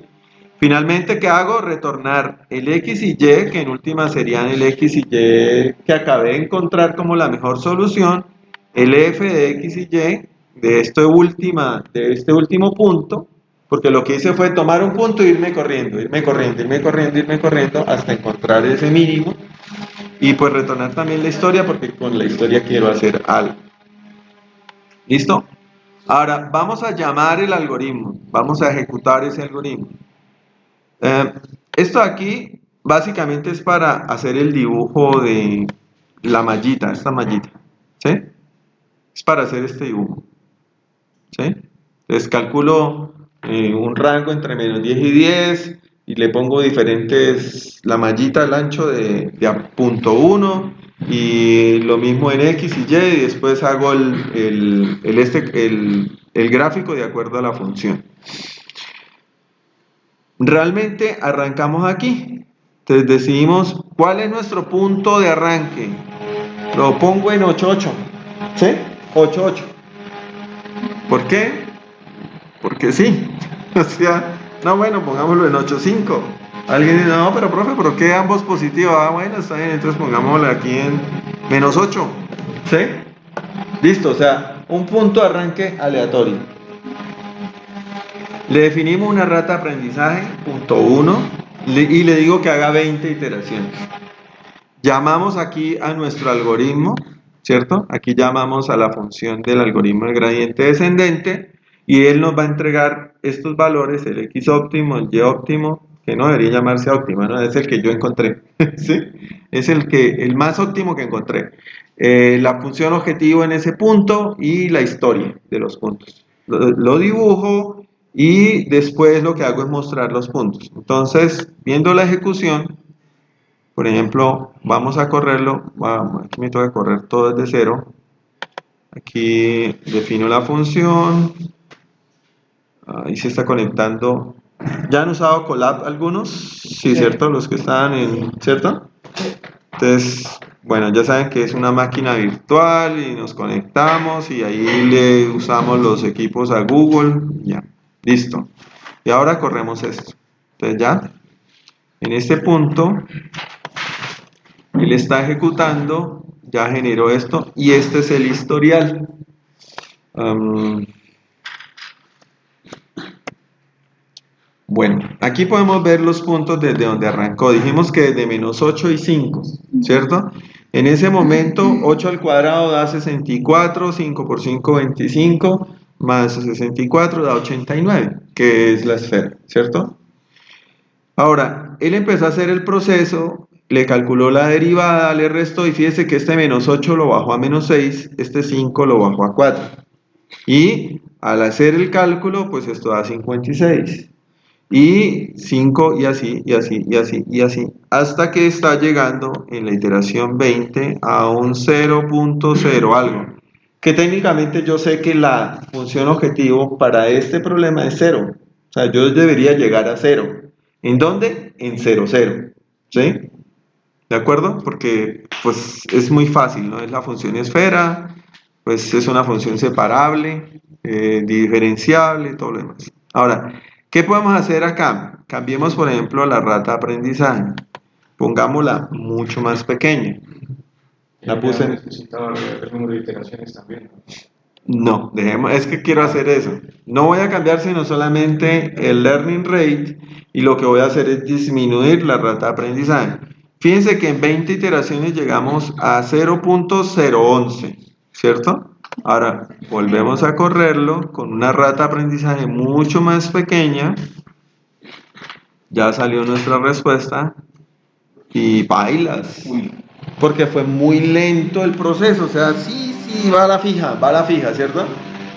Finalmente, ¿qué hago? Retornar el X y Y, que en última serían el X y Y que acabé de encontrar como la mejor solución, el F de X y Y de este último punto, porque lo que hice fue tomar un punto e irme corriendo hasta encontrar ese mínimo, y pues retornar también la historia, porque con la historia quiero hacer algo. ¿Listo? Ahora, vamos a llamar el algoritmo, vamos a ejecutar ese algoritmo. Esto aquí básicamente es para hacer el dibujo de la mallita, esta mallita, ¿sí? Es para hacer este dibujo, ¿sí? Entonces calculo un rango entre menos 10 y 10 y le pongo diferentes, la mallita, el ancho de punto 1 y lo mismo en X y Y, y después hago el gráfico de acuerdo a la función. Realmente arrancamos aquí, entonces decidimos cuál es nuestro punto de arranque, lo pongo en 8,8, ¿sí? 8,8. ¿Por qué? Porque sí, o sea, no, bueno, pongámoslo en 8,5. Alguien dice, no, pero profe, ¿por qué ambos positivos? Ah, bueno, está bien, entonces pongámoslo aquí en menos 8, ¿sí? Listo, o sea, un punto de arranque aleatorio. Le definimos una rata de aprendizaje, punto 1, y le digo que haga 20 iteraciones. Llamamos aquí a nuestro algoritmo, ¿cierto? Aquí llamamos a la función del algoritmo de gradiente descendente, y él nos va a entregar estos valores, el X óptimo, el Y óptimo, que no debería llamarse óptimo, ¿no? Es el que yo encontré, ¿sí? Es el más óptimo que encontré. La función objetivo en ese punto y la historia de los puntos. Lo dibujo y después lo que hago es mostrar los puntos. Entonces, viendo la ejecución, por ejemplo, vamos a correrlo, aquí me toca correr todo desde cero. Aquí defino la función, ahí se está conectando. ¿Ya han usado Colab algunos? Sí, ¿cierto? Los que están ¿cierto? Entonces, bueno, ya saben que es una máquina virtual y nos conectamos y ahí le usamos los equipos a Google, ya, listo. Y ahora corremos esto. Entonces ya, en este punto, él está ejecutando, ya generó esto y este es el historial. Bueno, aquí podemos ver los puntos desde donde arrancó. Dijimos que desde menos 8 y 5, ¿cierto? En ese momento, 8 al cuadrado da 64, 5 por 5, 25, más 64 da 89, que es la esfera, ¿cierto? Ahora, él empezó a hacer el proceso, le calculó la derivada, le restó, y fíjese que este menos 8 lo bajó a menos 6, este 5 lo bajó a 4. Y al hacer el cálculo, pues esto da 56. Y 5 y así, y así, y así, y así, hasta que está llegando en la iteración 20 a un 0.0 algo, que técnicamente yo sé que la función objetivo para este problema es 0, o sea, yo debería llegar a 0. ¿En dónde? En 0, 0, ¿sí? ¿De acuerdo? Porque pues es muy fácil, ¿no? Es la función esfera, pues es una función separable, diferenciable, todo lo demás. Ahora, ¿qué podemos hacer acá? Cambiemos, por ejemplo, la rata de aprendizaje. Pongámosla mucho más pequeña. La puse en... Necesitaba el número de iteraciones también. No, dejemos, es que quiero hacer eso. No voy a cambiar sino solamente el learning rate y lo que voy a hacer es disminuir la rata de aprendizaje. Fíjense que en 20 iteraciones llegamos a 0.011, ¿cierto? Ahora volvemos a correrlo con una rata de aprendizaje mucho más pequeña. Ya salió nuestra respuesta y bailas, porque fue muy lento el proceso. O sea, sí, va a la fija, ¿cierto?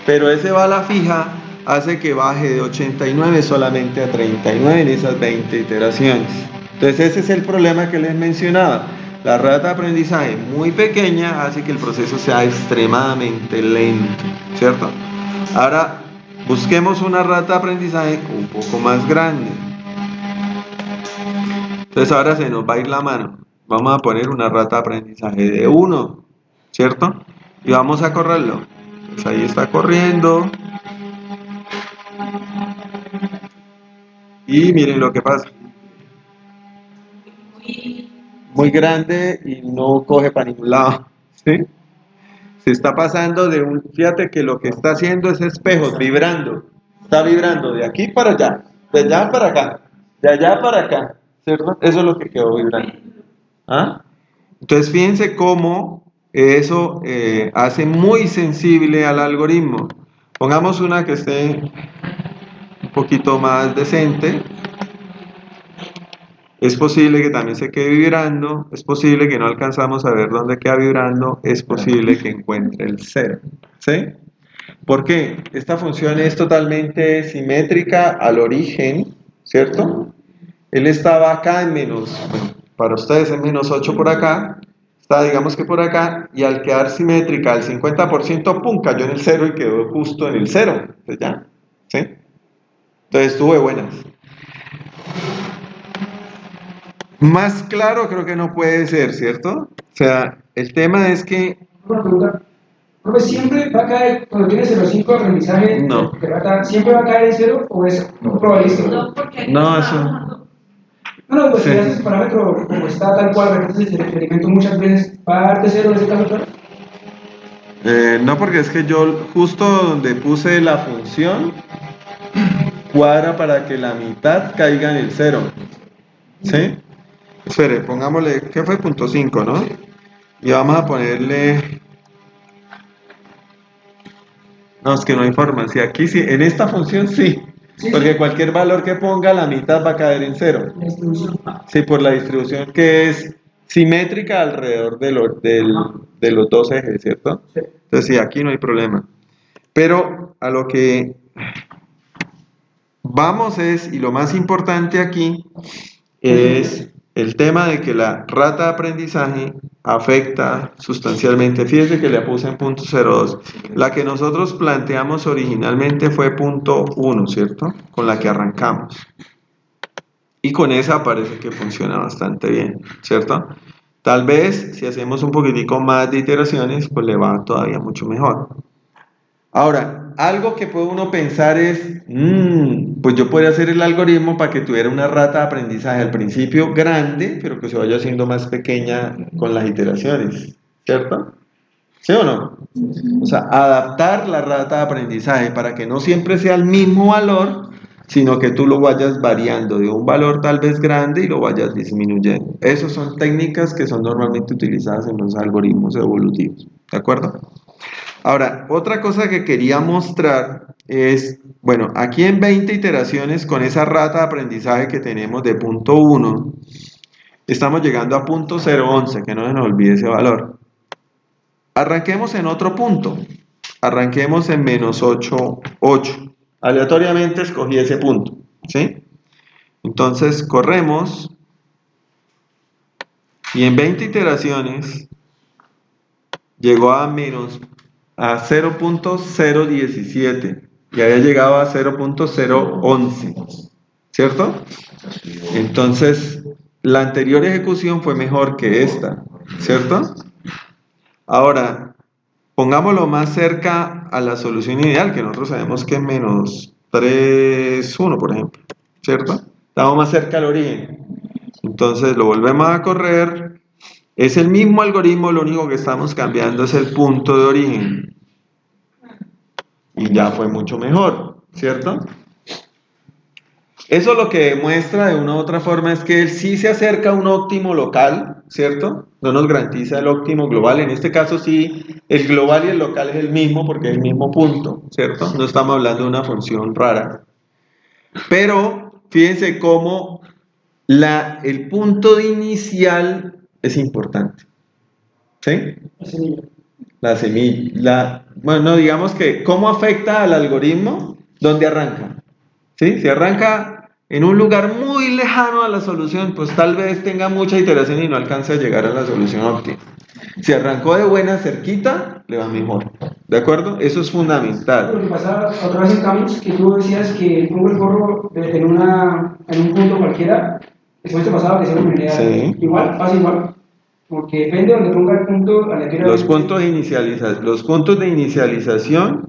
Pero ese va a la fija hace que baje de 89 solamente a 39 en esas 20 iteraciones. Entonces ese es el problema que les mencionaba. La rata de aprendizaje muy pequeña hace que el proceso sea extremadamente lento, ¿cierto? Ahora busquemos una rata de aprendizaje un poco más grande. Entonces ahora se nos va a ir la mano. Vamos a poner una rata de aprendizaje de 1, ¿cierto? Y vamos a correrlo. Pues ahí está corriendo. Y miren lo que pasa. Muy grande y no coge para ningún lado, ¿sí? Se está pasando de un... Fíjate que lo que está haciendo es espejos, vibrando. Está vibrando de aquí para allá, de allá para acá, de allá para acá, ¿cierto? Eso es lo que quedó vibrando. ¿Ah? Entonces fíjense cómo eso hace muy sensible al algoritmo. Pongamos una que esté un poquito más decente. Es posible que también se quede vibrando, es posible que no alcanzamos a ver dónde queda vibrando, es posible que encuentre el 0, ¿sí? ¿Por qué? Esta función es totalmente simétrica al origen, ¿cierto? Él estaba acá en menos, bueno, para ustedes en menos 8 por acá, está digamos que por acá, y al quedar simétrica al 50%, ¡pum!, cayó en el 0 y quedó justo en el 0, entonces ya, ¿sí? Entonces tuve buenas. Más claro creo que no puede ser, ¿cierto? O sea, el tema es que... Una pregunta. ¿Profe, siempre va a caer, cuando tienes 0.5 de aprendizaje, No. siempre va a caer en 0 o es probabilístico? No, porque aquí No, está eso... bajando. No, pues Sí. si haces parámetro como está tal cual, entonces el experimento muchas veces va a darte 0 en ese caso, claro. No, porque es que yo justo donde puse la función cuadra para que la mitad caiga en el 0, ¿sí? Espere, pongámosle, ¿qué fue? Punto 5, ¿no? Y vamos a ponerle... No, es que no hay forma. Si aquí sí, en esta función sí. Porque cualquier valor que ponga, la mitad va a caer en 0. La distribución. Sí, por la distribución que es simétrica alrededor de los dos ejes, ¿cierto? Entonces sí, aquí no hay problema. Pero a lo que vamos es, y lo más importante aquí, es el tema de que la rata de aprendizaje afecta sustancialmente. Fíjense que le puse en punto 0.2. La que nosotros planteamos originalmente fue punto 1, ¿cierto? Con la que arrancamos. Y con esa parece que funciona bastante bien, ¿cierto? Tal vez si hacemos un poquitico más de iteraciones, pues le va todavía mucho mejor. Ahora, algo que puede uno pensar es, pues yo podría hacer el algoritmo para que tuviera una rata de aprendizaje al principio grande, pero que se vaya haciendo más pequeña con las iteraciones, ¿cierto? ¿Sí o no? O sea, adaptar la rata de aprendizaje para que no siempre sea el mismo valor, sino que tú lo vayas variando de un valor tal vez grande y lo vayas disminuyendo. Esas son técnicas que son normalmente utilizadas en los algoritmos evolutivos, ¿de acuerdo? Ahora, otra cosa que quería mostrar es, bueno, aquí en 20 iteraciones con esa rata de aprendizaje que tenemos de punto 1, estamos llegando a punto 0.11, que no se nos olvide ese valor. Arranquemos en otro punto, arranquemos en menos 8.8. Aleatoriamente escogí ese punto, ¿sí? Entonces corremos y en 20 iteraciones llegó a 0.017 y había llegado a 0.011, ¿cierto? Entonces la anterior ejecución fue mejor que esta, ¿cierto? Ahora, pongámoslo más cerca a la solución ideal, que nosotros sabemos que es menos 3.1, por ejemplo, ¿cierto? Estamos más cerca al origen. Entonces lo volvemos a correr. Es el mismo algoritmo, lo único que estamos cambiando es el punto de origen. Y ya fue mucho mejor, ¿cierto? Eso lo que demuestra de una u otra forma es que él sí se acerca a un óptimo local, ¿cierto? No nos garantiza el óptimo global. En este caso sí, el global y el local es el mismo porque es el mismo punto, ¿cierto? No estamos hablando de una función rara. Pero fíjense cómo el punto de inicial es importante. ¿Sí? La semilla. La semilla. Bueno, digamos que cómo afecta al algoritmo, ¿dónde arranca? ¿Sí? Si arranca en un lugar muy lejano a la solución, pues tal vez tenga mucha iteración y no alcance a llegar a la solución óptima. Si arrancó de buena cerquita, le va mejor. ¿De acuerdo? Eso es fundamental. Lo que pasaba otra vez en Camus, que tú decías que pongo el forro en un punto cualquiera, después te pasaba que se lo general. Sí. Igual, pasa igual. Porque depende de donde ponga el punto aleatoriamente. Los puntos de inicialización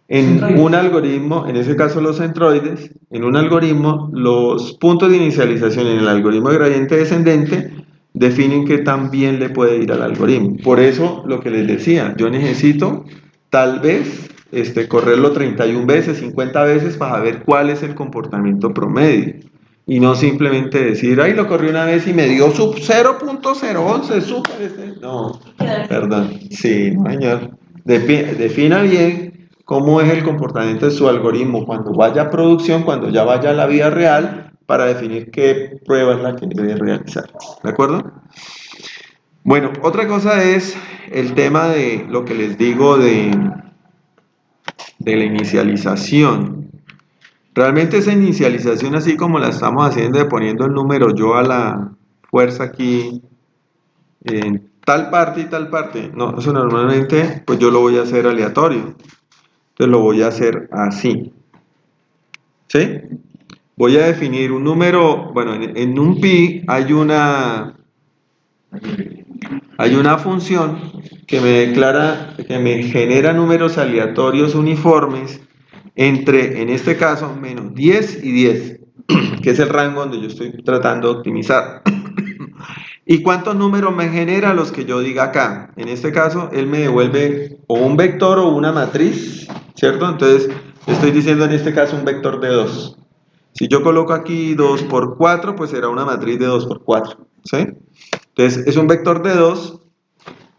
en un algoritmo, en ese caso los centroides, en un algoritmo, los puntos de inicialización en el algoritmo de gradiente descendente definen que también le puede ir al algoritmo. Por eso, lo que les decía, yo necesito tal vez correrlo 31 veces, 50 veces para ver cuál es el comportamiento promedio. Y no simplemente decir, ay, lo corrí una vez y me dio sub 0.011, súper No, perdón. Sí, no, señor. Defina bien cómo es el comportamiento de su algoritmo cuando vaya a producción, cuando ya vaya a la vida real, para definir qué prueba es la que debe realizar. ¿De acuerdo? Bueno, otra cosa es el tema de lo que les digo de la inicialización. Realmente esa inicialización, así como la estamos haciendo de poniendo el número yo a la fuerza aquí en tal parte y tal parte, no, eso normalmente pues yo lo voy a hacer aleatorio. Entonces lo voy a hacer así. ¿Sí? Voy a definir un número, bueno, en un pi hay una función que me declara, que me genera números aleatorios uniformes entre, en este caso, menos 10 y 10, que es el rango donde yo estoy tratando de optimizar. ¿Y cuántos números me genera? Los que yo diga acá. En este caso, él me devuelve o un vector o una matriz, ¿cierto? Entonces, estoy diciendo en este caso un vector de 2. Si yo coloco aquí 2 por 4, pues será una matriz de 2 por 4, ¿sí? Entonces, es un vector de 2.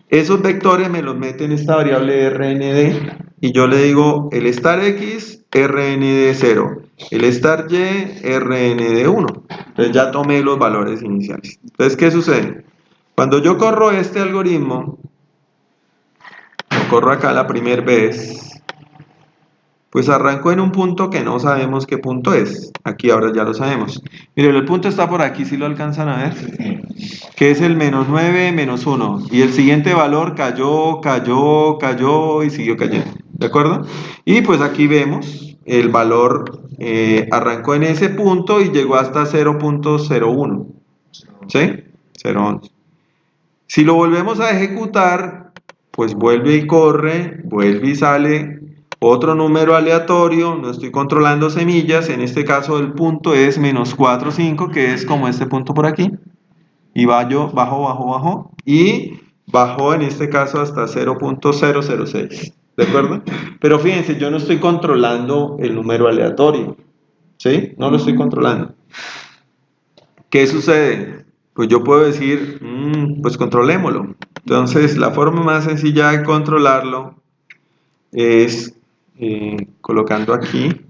Esos vectores me los mete en esta variable RND y yo le digo el star X, RND 0, el star Y, RND 1. Entonces ya tomé los valores iniciales. Entonces, ¿qué sucede? Cuando yo corro este algoritmo, lo corro acá la primera vez, pues arranco en un punto que no sabemos qué punto es. Aquí ahora ya lo sabemos. Miren, el punto está por aquí, si lo alcanzan a ver, que es el menos 9, menos 1. Y el siguiente valor cayó, cayó, cayó y siguió cayendo. ¿De acuerdo? Y pues aquí vemos el valor arrancó en ese punto y llegó hasta 0.01. ¿Sí? 0.11. Si lo volvemos a ejecutar, pues vuelve y corre, vuelve y sale otro número aleatorio, no estoy controlando semillas, en este caso el punto es menos 4, 5, que es como este punto por aquí, y bajo, bajo, y bajó en este caso hasta 0.006, ¿de acuerdo? Pero fíjense, yo no estoy controlando el número aleatorio, ¿sí? No lo estoy controlando. ¿Qué sucede? Pues yo puedo decir, pues controlémoslo. Entonces, la forma más sencilla de controlarlo es colocando aquí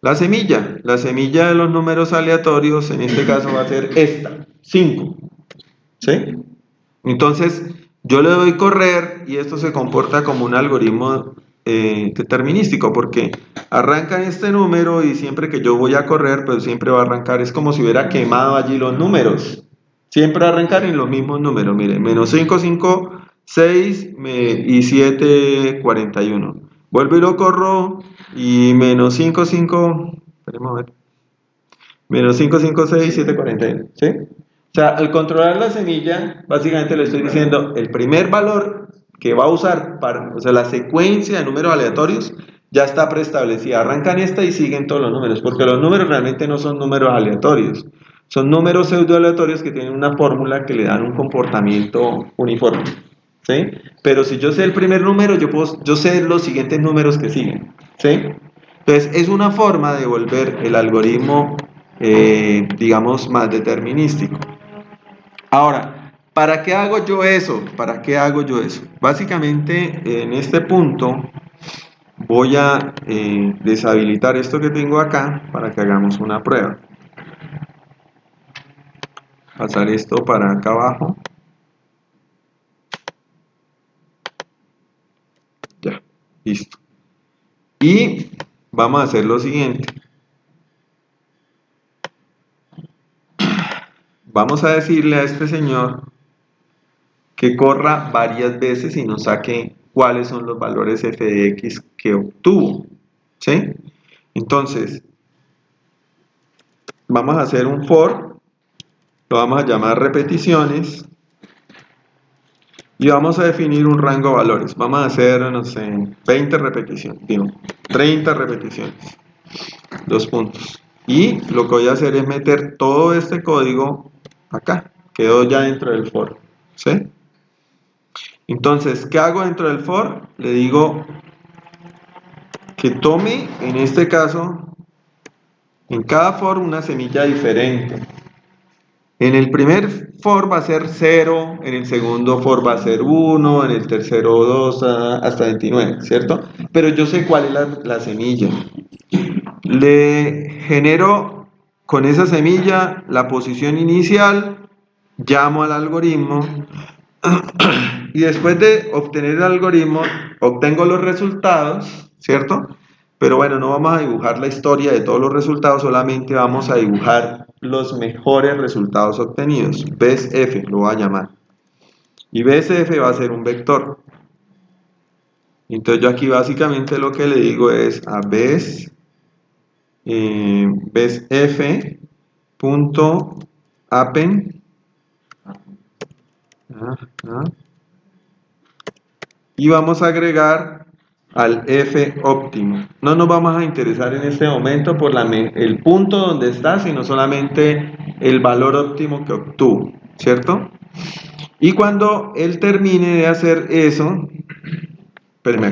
la semilla de los números aleatorios, en este caso va a ser esta, 5, ¿sí? Entonces yo le doy correr y esto se comporta como un algoritmo determinístico, porque arranca en este número y siempre que yo voy a correr, pues siempre va a arrancar, es como si hubiera quemado allí los números, siempre va a arrancar en los mismos números. Miren, menos 5, 5, 6 y 7, 41. Vuelvo y lo corro y menos 5, 5, esperemos a ver, menos 5, 5, 6, 7, 41, ¿sí? O sea, al controlar la semilla, básicamente le estoy diciendo el primer valor que va a usar para, o sea, la secuencia de números aleatorios ya está preestablecida. Arrancan esta y siguen todos los números, porque los números realmente no son números aleatorios, son números pseudo-aleatorios que tienen una fórmula que le dan un comportamiento uniforme, ¿sí? Pero si yo sé el primer número, yo sé los siguientes números que siguen, ¿sí? Entonces, es una forma de volver el algoritmo, digamos, más determinístico. Ahora, ¿para qué hago yo eso? ¿Para qué hago yo eso? Básicamente, en este punto, voy a deshabilitar esto que tengo acá para que hagamos una prueba. Pasar esto para acá abajo. Ya, listo. Y vamos a hacer lo siguiente. Vamos a decirle a este señor que corra varias veces y nos saque cuáles son los valores f de x que obtuvo. ¿Sí? Entonces, vamos a hacer un for, lo vamos a llamar repeticiones y vamos a definir un rango de valores. Vamos a hacer, no sé, 20 repeticiones, digo, 30 repeticiones. 2 puntos. Y lo que voy a hacer es meter todo este código acá. Quedó ya dentro del for. ¿Sí? Entonces, ¿qué hago dentro del for? Le digo que tome, en este caso, en cada for una semilla diferente. En el primer for va a ser 0, en el segundo for va a ser 1, en el tercero 2, hasta 29, ¿cierto? Pero yo sé cuál es la semilla. Le genero con esa semilla la posición inicial, llamo al algoritmo y después de obtener el algoritmo obtengo los resultados, ¿cierto? Pero bueno, no vamos a dibujar la historia de todos los resultados, solamente vamos a dibujar los mejores resultados obtenidos. BESF lo voy a llamar. Y BESF va a ser un vector. Entonces yo aquí básicamente lo que le digo es a BESF f.appen y vamos a agregar al f óptimo. No nos vamos a interesar en este momento por el punto donde está, sino solamente el valor óptimo que obtuvo, ¿cierto? Y cuando él termine de hacer eso, espérenme,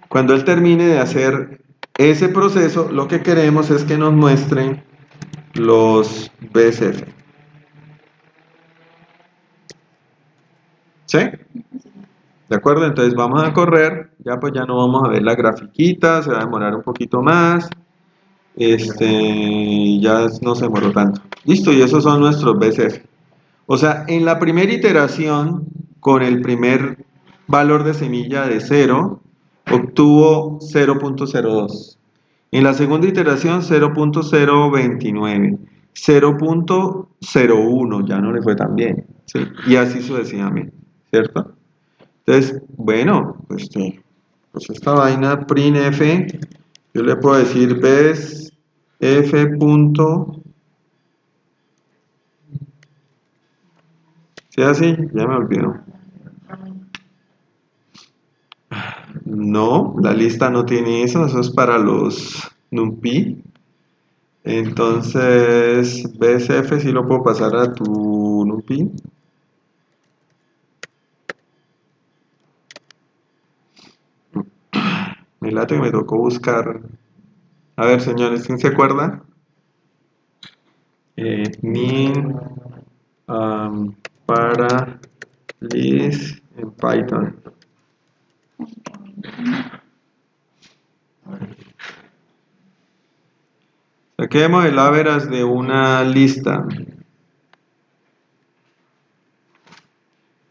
cuando él termine de hacer ese proceso, lo que queremos es que nos muestren los BSF. ¿Sí? ¿De acuerdo? Entonces vamos a correr, ya pues ya no vamos a ver la grafiquita, se va a demorar un poquito más, ya no se demoró tanto. Listo, y esos son nuestros BSF. O sea, en la primera iteración, con el primer valor de semilla de 0, obtuvo 0.02. En la segunda iteración, 0.029. 0.01, ya no le fue tan bien, ¿sí? Y así sucesivamente, ¿cierto? Entonces, bueno, pues esta vaina printf, yo le puedo decir ves f. ¿Sí así? Ya me olvidó. No, la lista no tiene eso, eso es para los NumPy. Entonces, BSF sí lo puedo pasar a tu NumPy. Me late que me tocó buscar. A ver, señores, ¿quién se acuerda? Min para list en Python. Saquemos el average de una lista.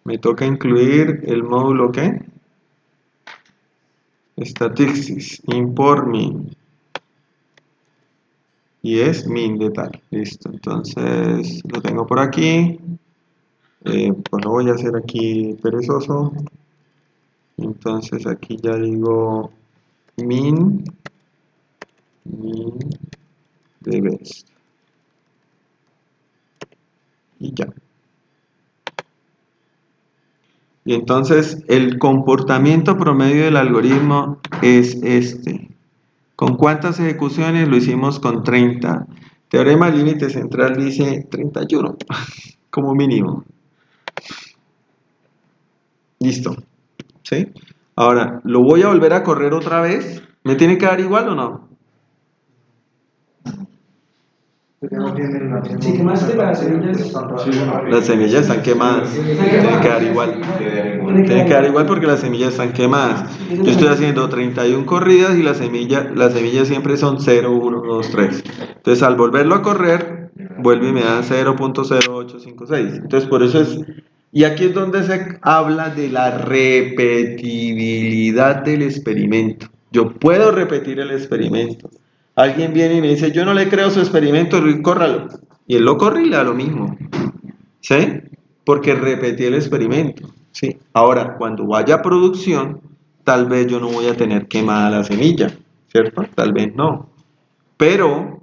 Me toca incluir el módulo ¿qué? Statistics, import min. Y es min de tal. Listo, entonces lo tengo por aquí. Pues lo voy a hacer aquí perezoso. Entonces aquí ya digo min de best. Y ya. Y entonces el comportamiento promedio del algoritmo es este. ¿Con cuántas ejecuciones? Lo hicimos con 30. Teorema límite central dice 31, como mínimo. Listo. ¿Sí? Ahora, ¿lo voy a volver a correr otra vez? ¿Me tiene que dar igual o no? Si quemaste las semillas. Las semillas están quemadas. Tiene que dar igual. Tiene que dar igual porque las semillas están quemadas. Yo estoy haciendo 31 corridas y las semillas siempre son 0, 1, 2, 3. Entonces, al volverlo a correr, vuelve y me da 0.0856. Entonces, por eso es... Y aquí es donde se habla de la repetibilidad del experimento. Yo puedo repetir el experimento. Alguien viene y me dice, yo no le creo su experimento, córralo. Y él lo corre y le da lo mismo. ¿Sí? Porque repetí el experimento. ¿Sí? Ahora, cuando vaya a producción, tal vez yo no voy a tener quemada la semilla. ¿Cierto? Tal vez no. Pero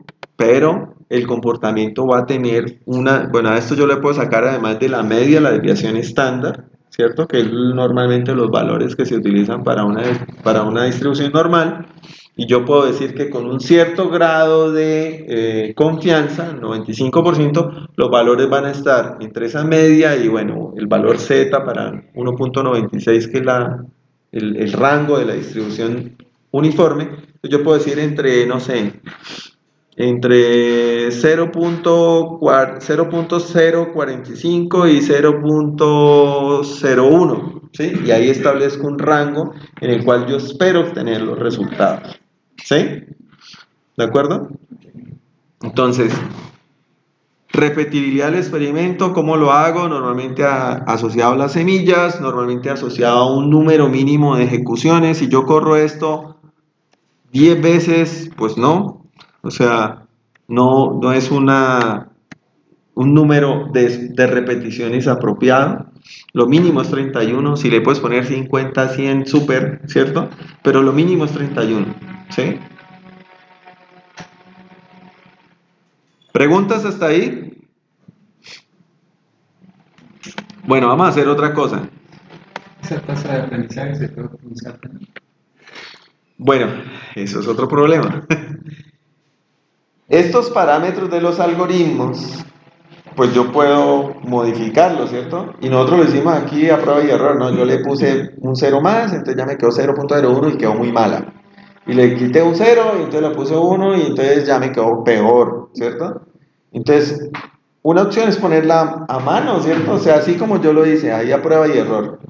el comportamiento va a tener una... Bueno, a esto yo le puedo sacar además de la media, la desviación estándar, ¿cierto? Que es normalmente los valores que se utilizan para una distribución normal. Y yo puedo decir que con un cierto grado de confianza, 95%, los valores van a estar entre esa media y, bueno, el valor Z para 1.96, que es el rango de la distribución uniforme. Yo puedo decir entre, no sé, entre 0.045 y 0.01, ¿sí? Y ahí establezco un rango en el cual yo espero obtener los resultados. ¿Sí? ¿De acuerdo? Entonces, repetibilidad del experimento, ¿cómo lo hago? Normalmente asociado a las semillas, normalmente asociado a un número mínimo de ejecuciones. Si yo corro esto 10 veces, pues no. O sea, no es un número de repeticiones apropiado. Lo mínimo es 31. Si le puedes poner 50, 100, súper, ¿cierto? Pero lo mínimo es 31. ¿Sí? ¿Preguntas hasta ahí? Bueno, vamos a hacer otra cosa. Esa tasa de aprendizaje se puede optimizar también. Bueno, eso es otro problema. Estos parámetros de los algoritmos, pues yo puedo modificarlos, ¿cierto? Y nosotros lo hicimos aquí a prueba y error, ¿no? Yo le puse un 0 más, entonces ya me quedó 0.01 y quedó muy mala. Y le quité un 0 y entonces le puse 1 y entonces ya me quedó peor, ¿cierto? Entonces, una opción es ponerla a mano, ¿cierto? O sea, así como yo lo hice, ahí a prueba y error.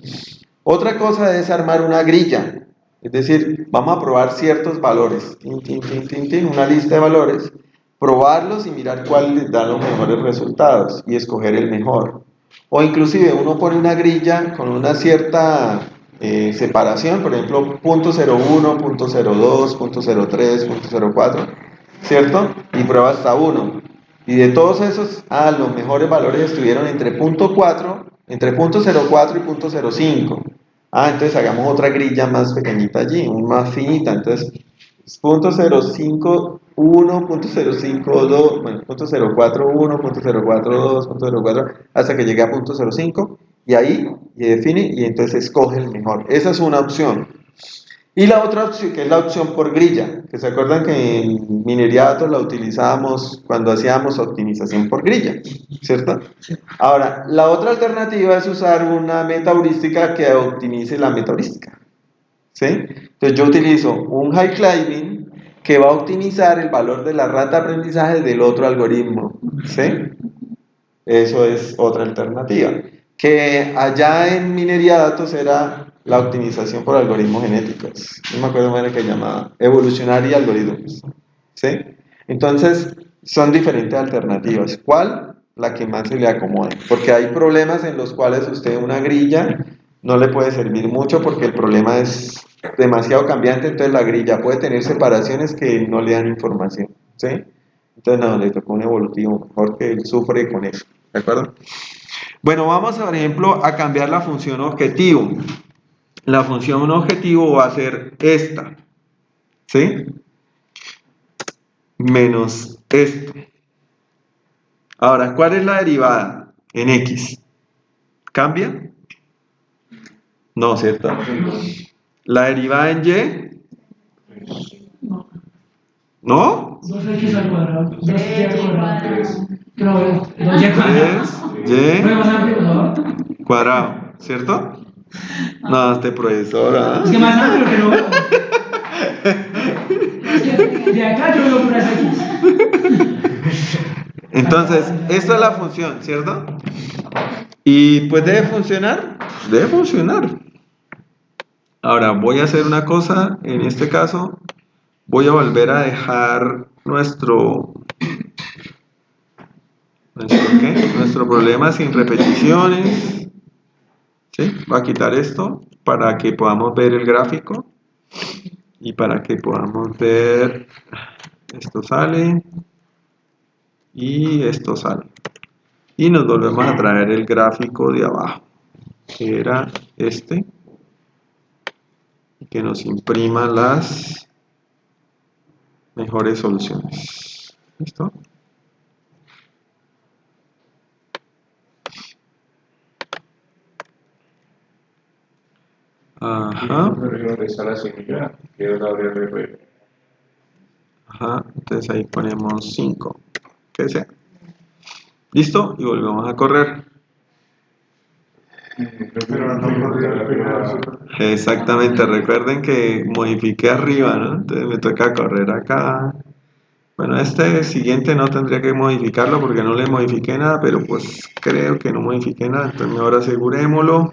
Otra cosa es armar una grilla. Es decir, vamos a probar ciertos valores, una lista de valores, probarlos y mirar cuál les da los mejores resultados y escoger el mejor. O inclusive uno pone una grilla con una cierta separación, por ejemplo, .01, .02, .03, .04, ¿cierto? Y prueba hasta 1. Y de todos esos, los mejores valores estuvieron entre .04 y .05. Entonces hagamos otra grilla más pequeñita allí, más finita. Entonces, .051, .052, bueno, .041, .042, .04, hasta que llegue a .05, y ahí define y entonces escoge el mejor. Esa es una opción. Y la otra opción, que es la opción por grilla, que se acuerdan que en minería de datos la utilizábamos cuando hacíamos optimización por grilla, ¿cierto? Ahora, la otra alternativa es usar una meta heurística que optimice la meta heurística, ¿sí? Entonces yo utilizo un high climbing que va a optimizar el valor de la rata de aprendizaje del otro algoritmo, ¿sí? Eso es otra alternativa. Que allá en minería de datos era la optimización por algoritmos genéticos. No me acuerdo cómo era que llamaba. Evolutionary algorithms. ¿Sí? Entonces, son diferentes alternativas. ¿Cuál? La que más se le acomode. Porque hay problemas en los cuales usted una grilla no le puede servir mucho porque el problema es demasiado cambiante, entonces la grilla puede tener separaciones que no le dan información. ¿Sí? Entonces, no, le tocó un evolutivo mejor que él sufre con eso. ¿De acuerdo? Bueno, vamos, por ejemplo, a cambiar la función objetivo. La función objetivo va a ser esta, ¿sí? Menos esto. Ahora, ¿cuál es la derivada en X? ¿Cambia? No, ¿cierto? ¿La derivada en Y? ¿No? 2x al cuadrado. 2y al cuadrado. No, 2y al cuadrado. 3y ¿Puede más amplio, por favor? cuadrado, ¿cierto? No, este profesor, ¿ah? Es que más amplio que no veo. Es que de acá yo veo puras X. Entonces, esta es la función, ¿cierto? Y pues debe funcionar. Debe funcionar. Ahora, voy a hacer una cosa. En este caso, voy a volver a dejar nuestro problema sin repeticiones. ¿Sí? Voy a quitar esto para que podamos ver el gráfico y para que podamos ver, esto sale y esto sale, y nos volvemos a traer el gráfico de abajo, que era este, y que nos imprima las mejores soluciones. ¿Listo? Ajá. Ajá, entonces ahí ponemos 5, que sea. ¿Listo? Y volvemos a correr. Exactamente, recuerden que modifiqué arriba, ¿no? Entonces me toca correr acá. Bueno, este siguiente no tendría que modificarlo porque no le modifiqué nada, pero pues creo que no modifiqué nada, entonces mejor asegurémoslo.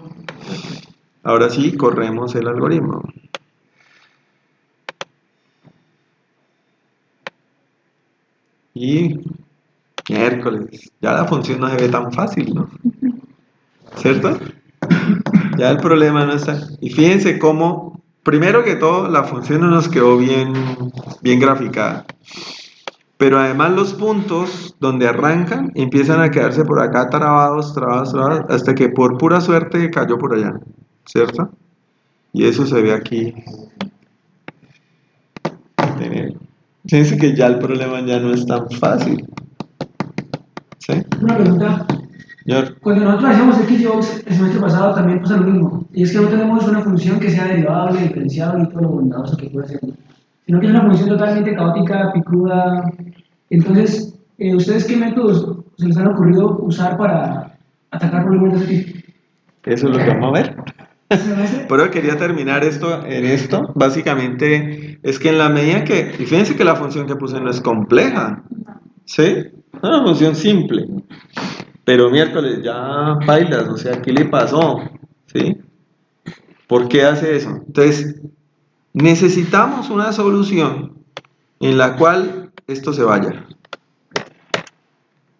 Ahora sí, corremos el algoritmo. Y miércoles, ya la función no se ve tan fácil, ¿no? ¿Cierto? Ya el problema no está. Y fíjense cómo, primero que todo, la función no nos quedó bien graficada. Pero además los puntos donde arrancan empiezan a quedarse por acá trabados, hasta que por pura suerte cayó por allá, ¿cierto? Y eso se ve aquí. Fíjense que ya el problema ya no es tan fácil. ¿Sí? Una pregunta. Señor. Cuando nosotros hacíamos XY el semestre pasado también pasa lo mismo. Y es que no tenemos una función que sea derivable, diferenciable y todo lo bondadoso que puede ser. Sino que es una función totalmente caótica, picuda. Entonces, ¿ustedes qué métodos se les han ocurrido usar para atacar problemas de ese tipo? Eso es lo que vamos a ver. Pero quería terminar esto en esto. Básicamente es que en la medida que, y fíjense que la función que puse no es compleja, ¿sí? Es una función simple. Pero miércoles ya bailas, o sea, ¿qué le pasó? ¿Sí? ¿Por qué hace eso? Entonces, necesitamos una solución en la cual esto se vaya.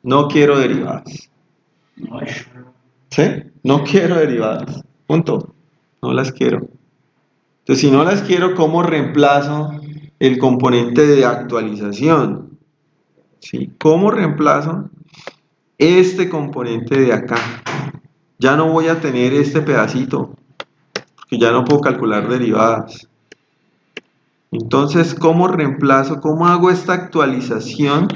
No quiero derivadas. ¿Sí? No quiero derivadas. Punto. No las quiero. Entonces, si no las quiero, ¿cómo reemplazo el componente de actualización? ¿Sí? ¿Cómo reemplazo este componente de acá? Ya no voy a tener este pedacito, que ya no puedo calcular derivadas. Entonces, ¿cómo reemplazo? ¿Cómo hago esta actualización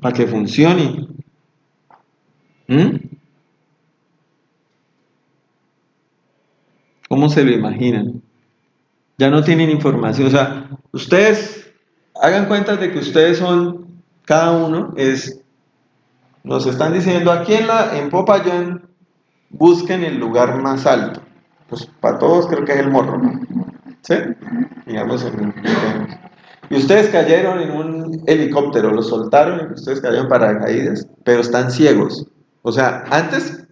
para que funcione? ¿Cómo se lo imaginan? Ya no tienen información. O sea, ustedes hagan cuenta de que ustedes son, cada uno es, nos están diciendo aquí en Popayán, busquen el lugar más alto. Pues para todos creo que es el morro, ¿no? ¿Sí? Digamos y ustedes cayeron en un helicóptero, lo soltaron y ustedes cayeron paracaídas, pero están ciegos. O sea, antes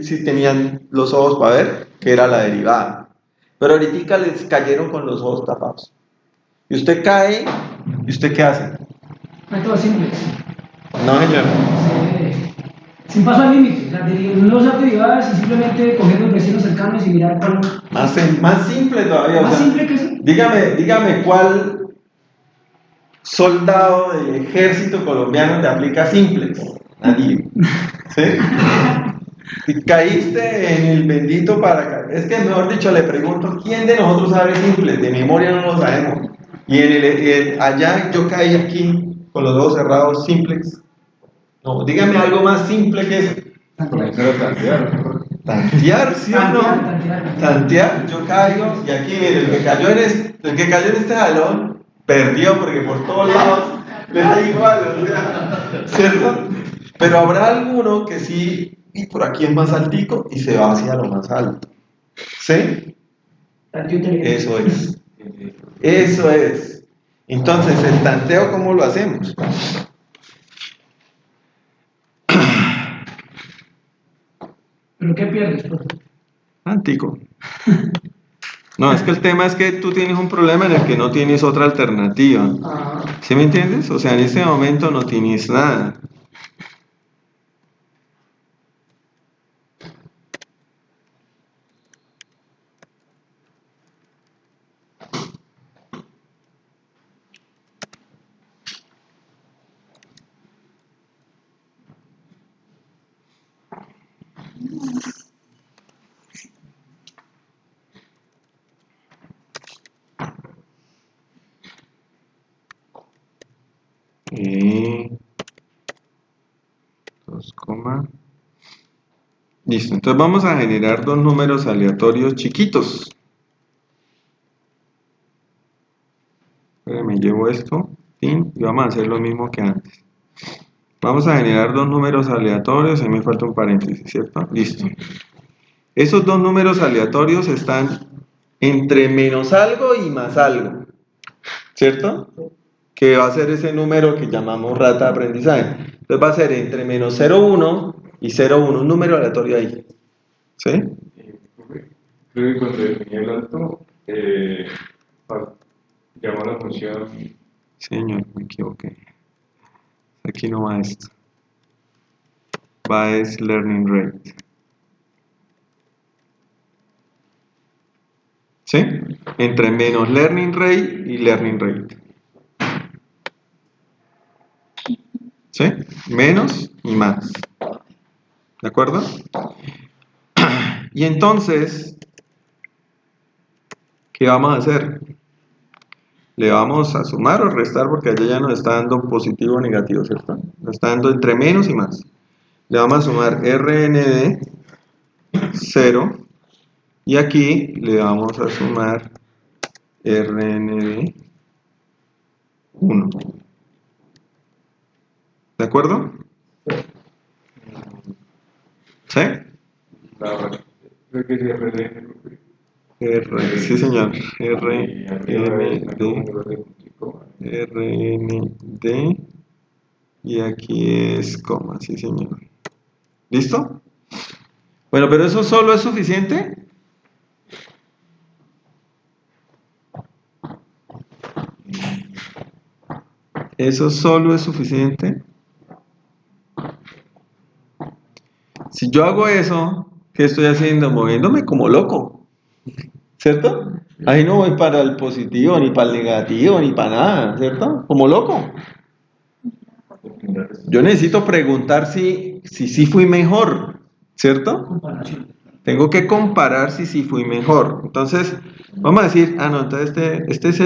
sí tenían los ojos para ver que era la derivada, pero ahorita les cayeron con los ojos tapados. Y usted cae, ¿y usted qué hace? Métodos simples. No, señor. Sin paso al límite, o sea, no usar derivadas y simplemente coger los vecinos cercanos y mirar cuál. Más simple todavía. Más o sea, simple que eso. Dígame cuál soldado del ejército colombiano te aplica simplex. Nadie. ¿Sí? Y caíste en el bendito paracaídas. Es que mejor dicho, le pregunto, ¿quién de nosotros sabe simplex? De memoria no lo sabemos. Y allá yo caí aquí con los ojos cerrados, simplex. No, dígame algo más simple que eso. Tantear, ¿sí o no? Tantear, yo caigo y aquí, mire, el que cayó en este jalón perdió porque por todos lados le da igual, o sea, ¿cierto? Pero habrá alguno que sí y por aquí es más altico y se va hacia lo más alto. ¿Sí? Eso es. Eso es. Entonces, el tanteo, ¿cómo lo hacemos? ¿Pero qué pierdes, profe? Antico. No, es que el tema es que tú tienes un problema en el que no tienes otra alternativa. Ah, ¿Sí me entiendes? O sea, en este momento no tienes nada. Y 2, listo, entonces vamos a generar dos números aleatorios chiquitos. Me llevo esto, fin, y vamos a hacer lo mismo que antes. Vamos a generar dos números aleatorios, ahí me falta un paréntesis, ¿cierto? Listo. Esos dos números aleatorios están entre menos algo y más algo, ¿cierto? Que va a ser ese número que llamamos rata de aprendizaje. Entonces va a ser entre menos 0,1 y 0,1, un número aleatorio ahí. ¿Sí? Creo que cuando definí el alto, llamó la función. Señor, me equivoqué. Aquí no va esto. Va es learning rate. ¿Sí? Entre menos learning rate y learning rate. ¿Sí? Menos y más. ¿De acuerdo? Y entonces, ¿qué vamos a hacer? Le vamos a sumar o restar porque allá ya nos está dando positivo o negativo, ¿cierto? Nos está dando entre menos y más. Le vamos a sumar RND 0 y aquí le vamos a sumar RND 1. ¿De acuerdo? ¿Sí? Creo que es RD. Sí, señor. RND y aquí es coma, sí, señor. ¿Listo? Bueno, pero ¿eso solo es suficiente? ¿Eso solo es suficiente? Si yo hago eso, ¿qué estoy haciendo? Moviéndome como loco, ¿cierto? Ahí no voy para el positivo, ni para el negativo, ni para nada, ¿cierto? Como loco. Yo necesito preguntar si sí fui mejor, ¿cierto? comparación. Tengo que comparar si sí fui mejor. Entonces, vamos a decir, no, entonces este es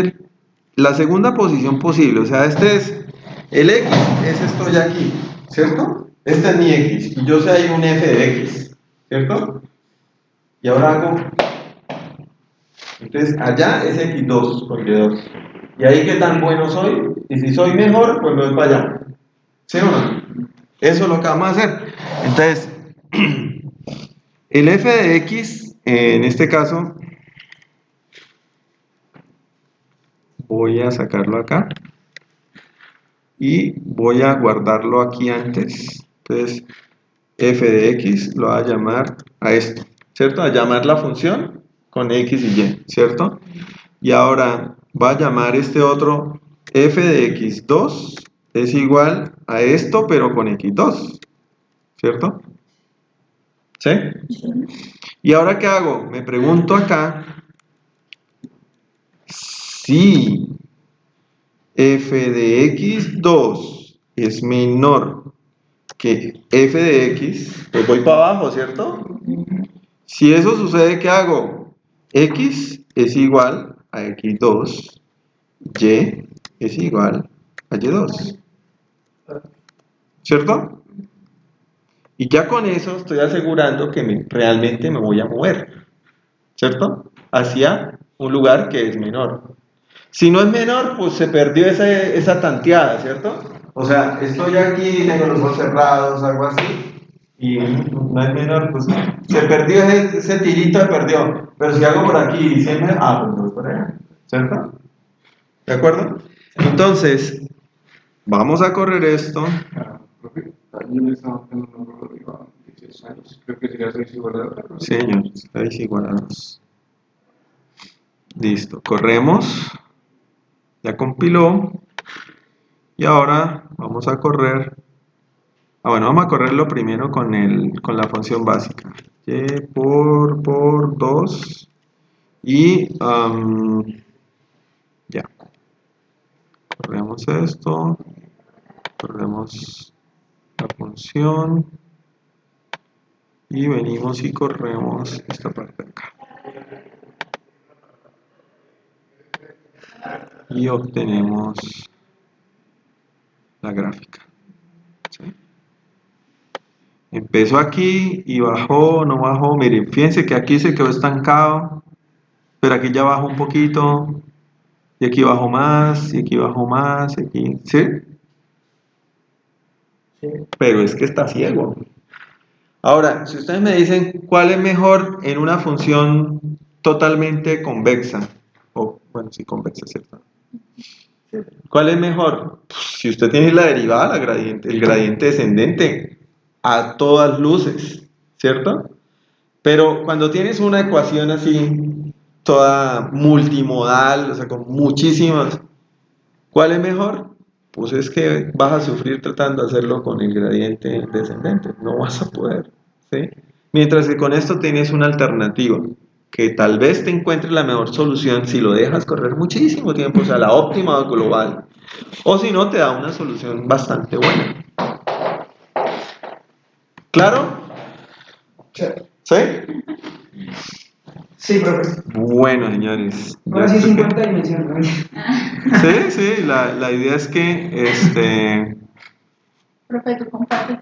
la segunda posición posible. O sea, este es el X, ese estoy aquí, ¿cierto? Este es mi X, y yo sé hay un F de X, ¿cierto? Y ahora hago, entonces allá es X2 con Y2. ¿Y ahí qué tan bueno soy? Y si soy mejor, pues me voy para allá. ¿Sí o no? Eso es lo que vamos a hacer. Entonces, el F de X, en este caso, voy a sacarlo acá y voy a guardarlo aquí antes. Entonces, F de X lo voy a llamar a esto, ¿cierto? A llamar la función con X y Y, ¿cierto? Y ahora va a llamar este otro F de X2 es igual a esto, pero con X2, ¿cierto? ¿Sí? ¿Y ahora qué hago? Me pregunto acá si F de X2 es menor que F de X, pues voy para abajo, ¿cierto? Si eso sucede, ¿qué hago? X es igual a X2, Y es igual a Y2, ¿cierto? Y ya con eso estoy asegurando que realmente me voy a mover, ¿cierto? Hacia un lugar que es menor. Si no es menor, pues se perdió esa tanteada, ¿cierto? O sea, estoy aquí, tengo los ojos cerrados, algo así, y no es menor, pues se perdió ese tirito, se perdió. Pero si hago por aquí 100 metros, pues no es por allá, ¿cierto? ¿De acuerdo? Entonces, vamos a correr esto. Profe, ayer estaba haciendo una prueba derivada de 16 años. Creo que sería 6 igual a 2. Sí, señor, 6 igual a 2. Listo, corremos. Ya compiló. Y ahora vamos a correr. Bueno, vamos a correrlo primero con la función básica. Y por 2. Y ya. Corremos esto. Corremos la función. Y venimos y corremos esta parte de acá. Y obtenemos la gráfica. ¿Sí? Empezó aquí y bajó, no bajó. Miren, fíjense que aquí se quedó estancado, pero aquí ya bajó un poquito, y aquí bajó más, y aquí bajó más, y aquí, ¿sí? Sí. Pero es que está ciego. Ahora, si ustedes me dicen cuál es mejor en una función totalmente convexa, o bueno, sí, convexa, ¿cierto? ¿Cuál es mejor? Pues, si usted tiene la derivada, el gradiente descendente, a todas luces, ¿cierto? Pero cuando tienes una ecuación así, toda multimodal, o sea, con muchísimas, ¿cuál es mejor? Pues es que vas a sufrir tratando de hacerlo con el gradiente descendente, no vas a poder, ¿sí? Mientras que con esto tienes una alternativa, que tal vez te encuentres la mejor solución si lo dejas correr muchísimo tiempo, o sea, la óptima global, o si no, te da una solución bastante buena. ¿Claro? Sí. ¿Sí? Sí, profe. Bueno, señores. Ahora sí yo creo 50 dimensiones, ¿no? Sí, la idea es que Profe, tú compartes también.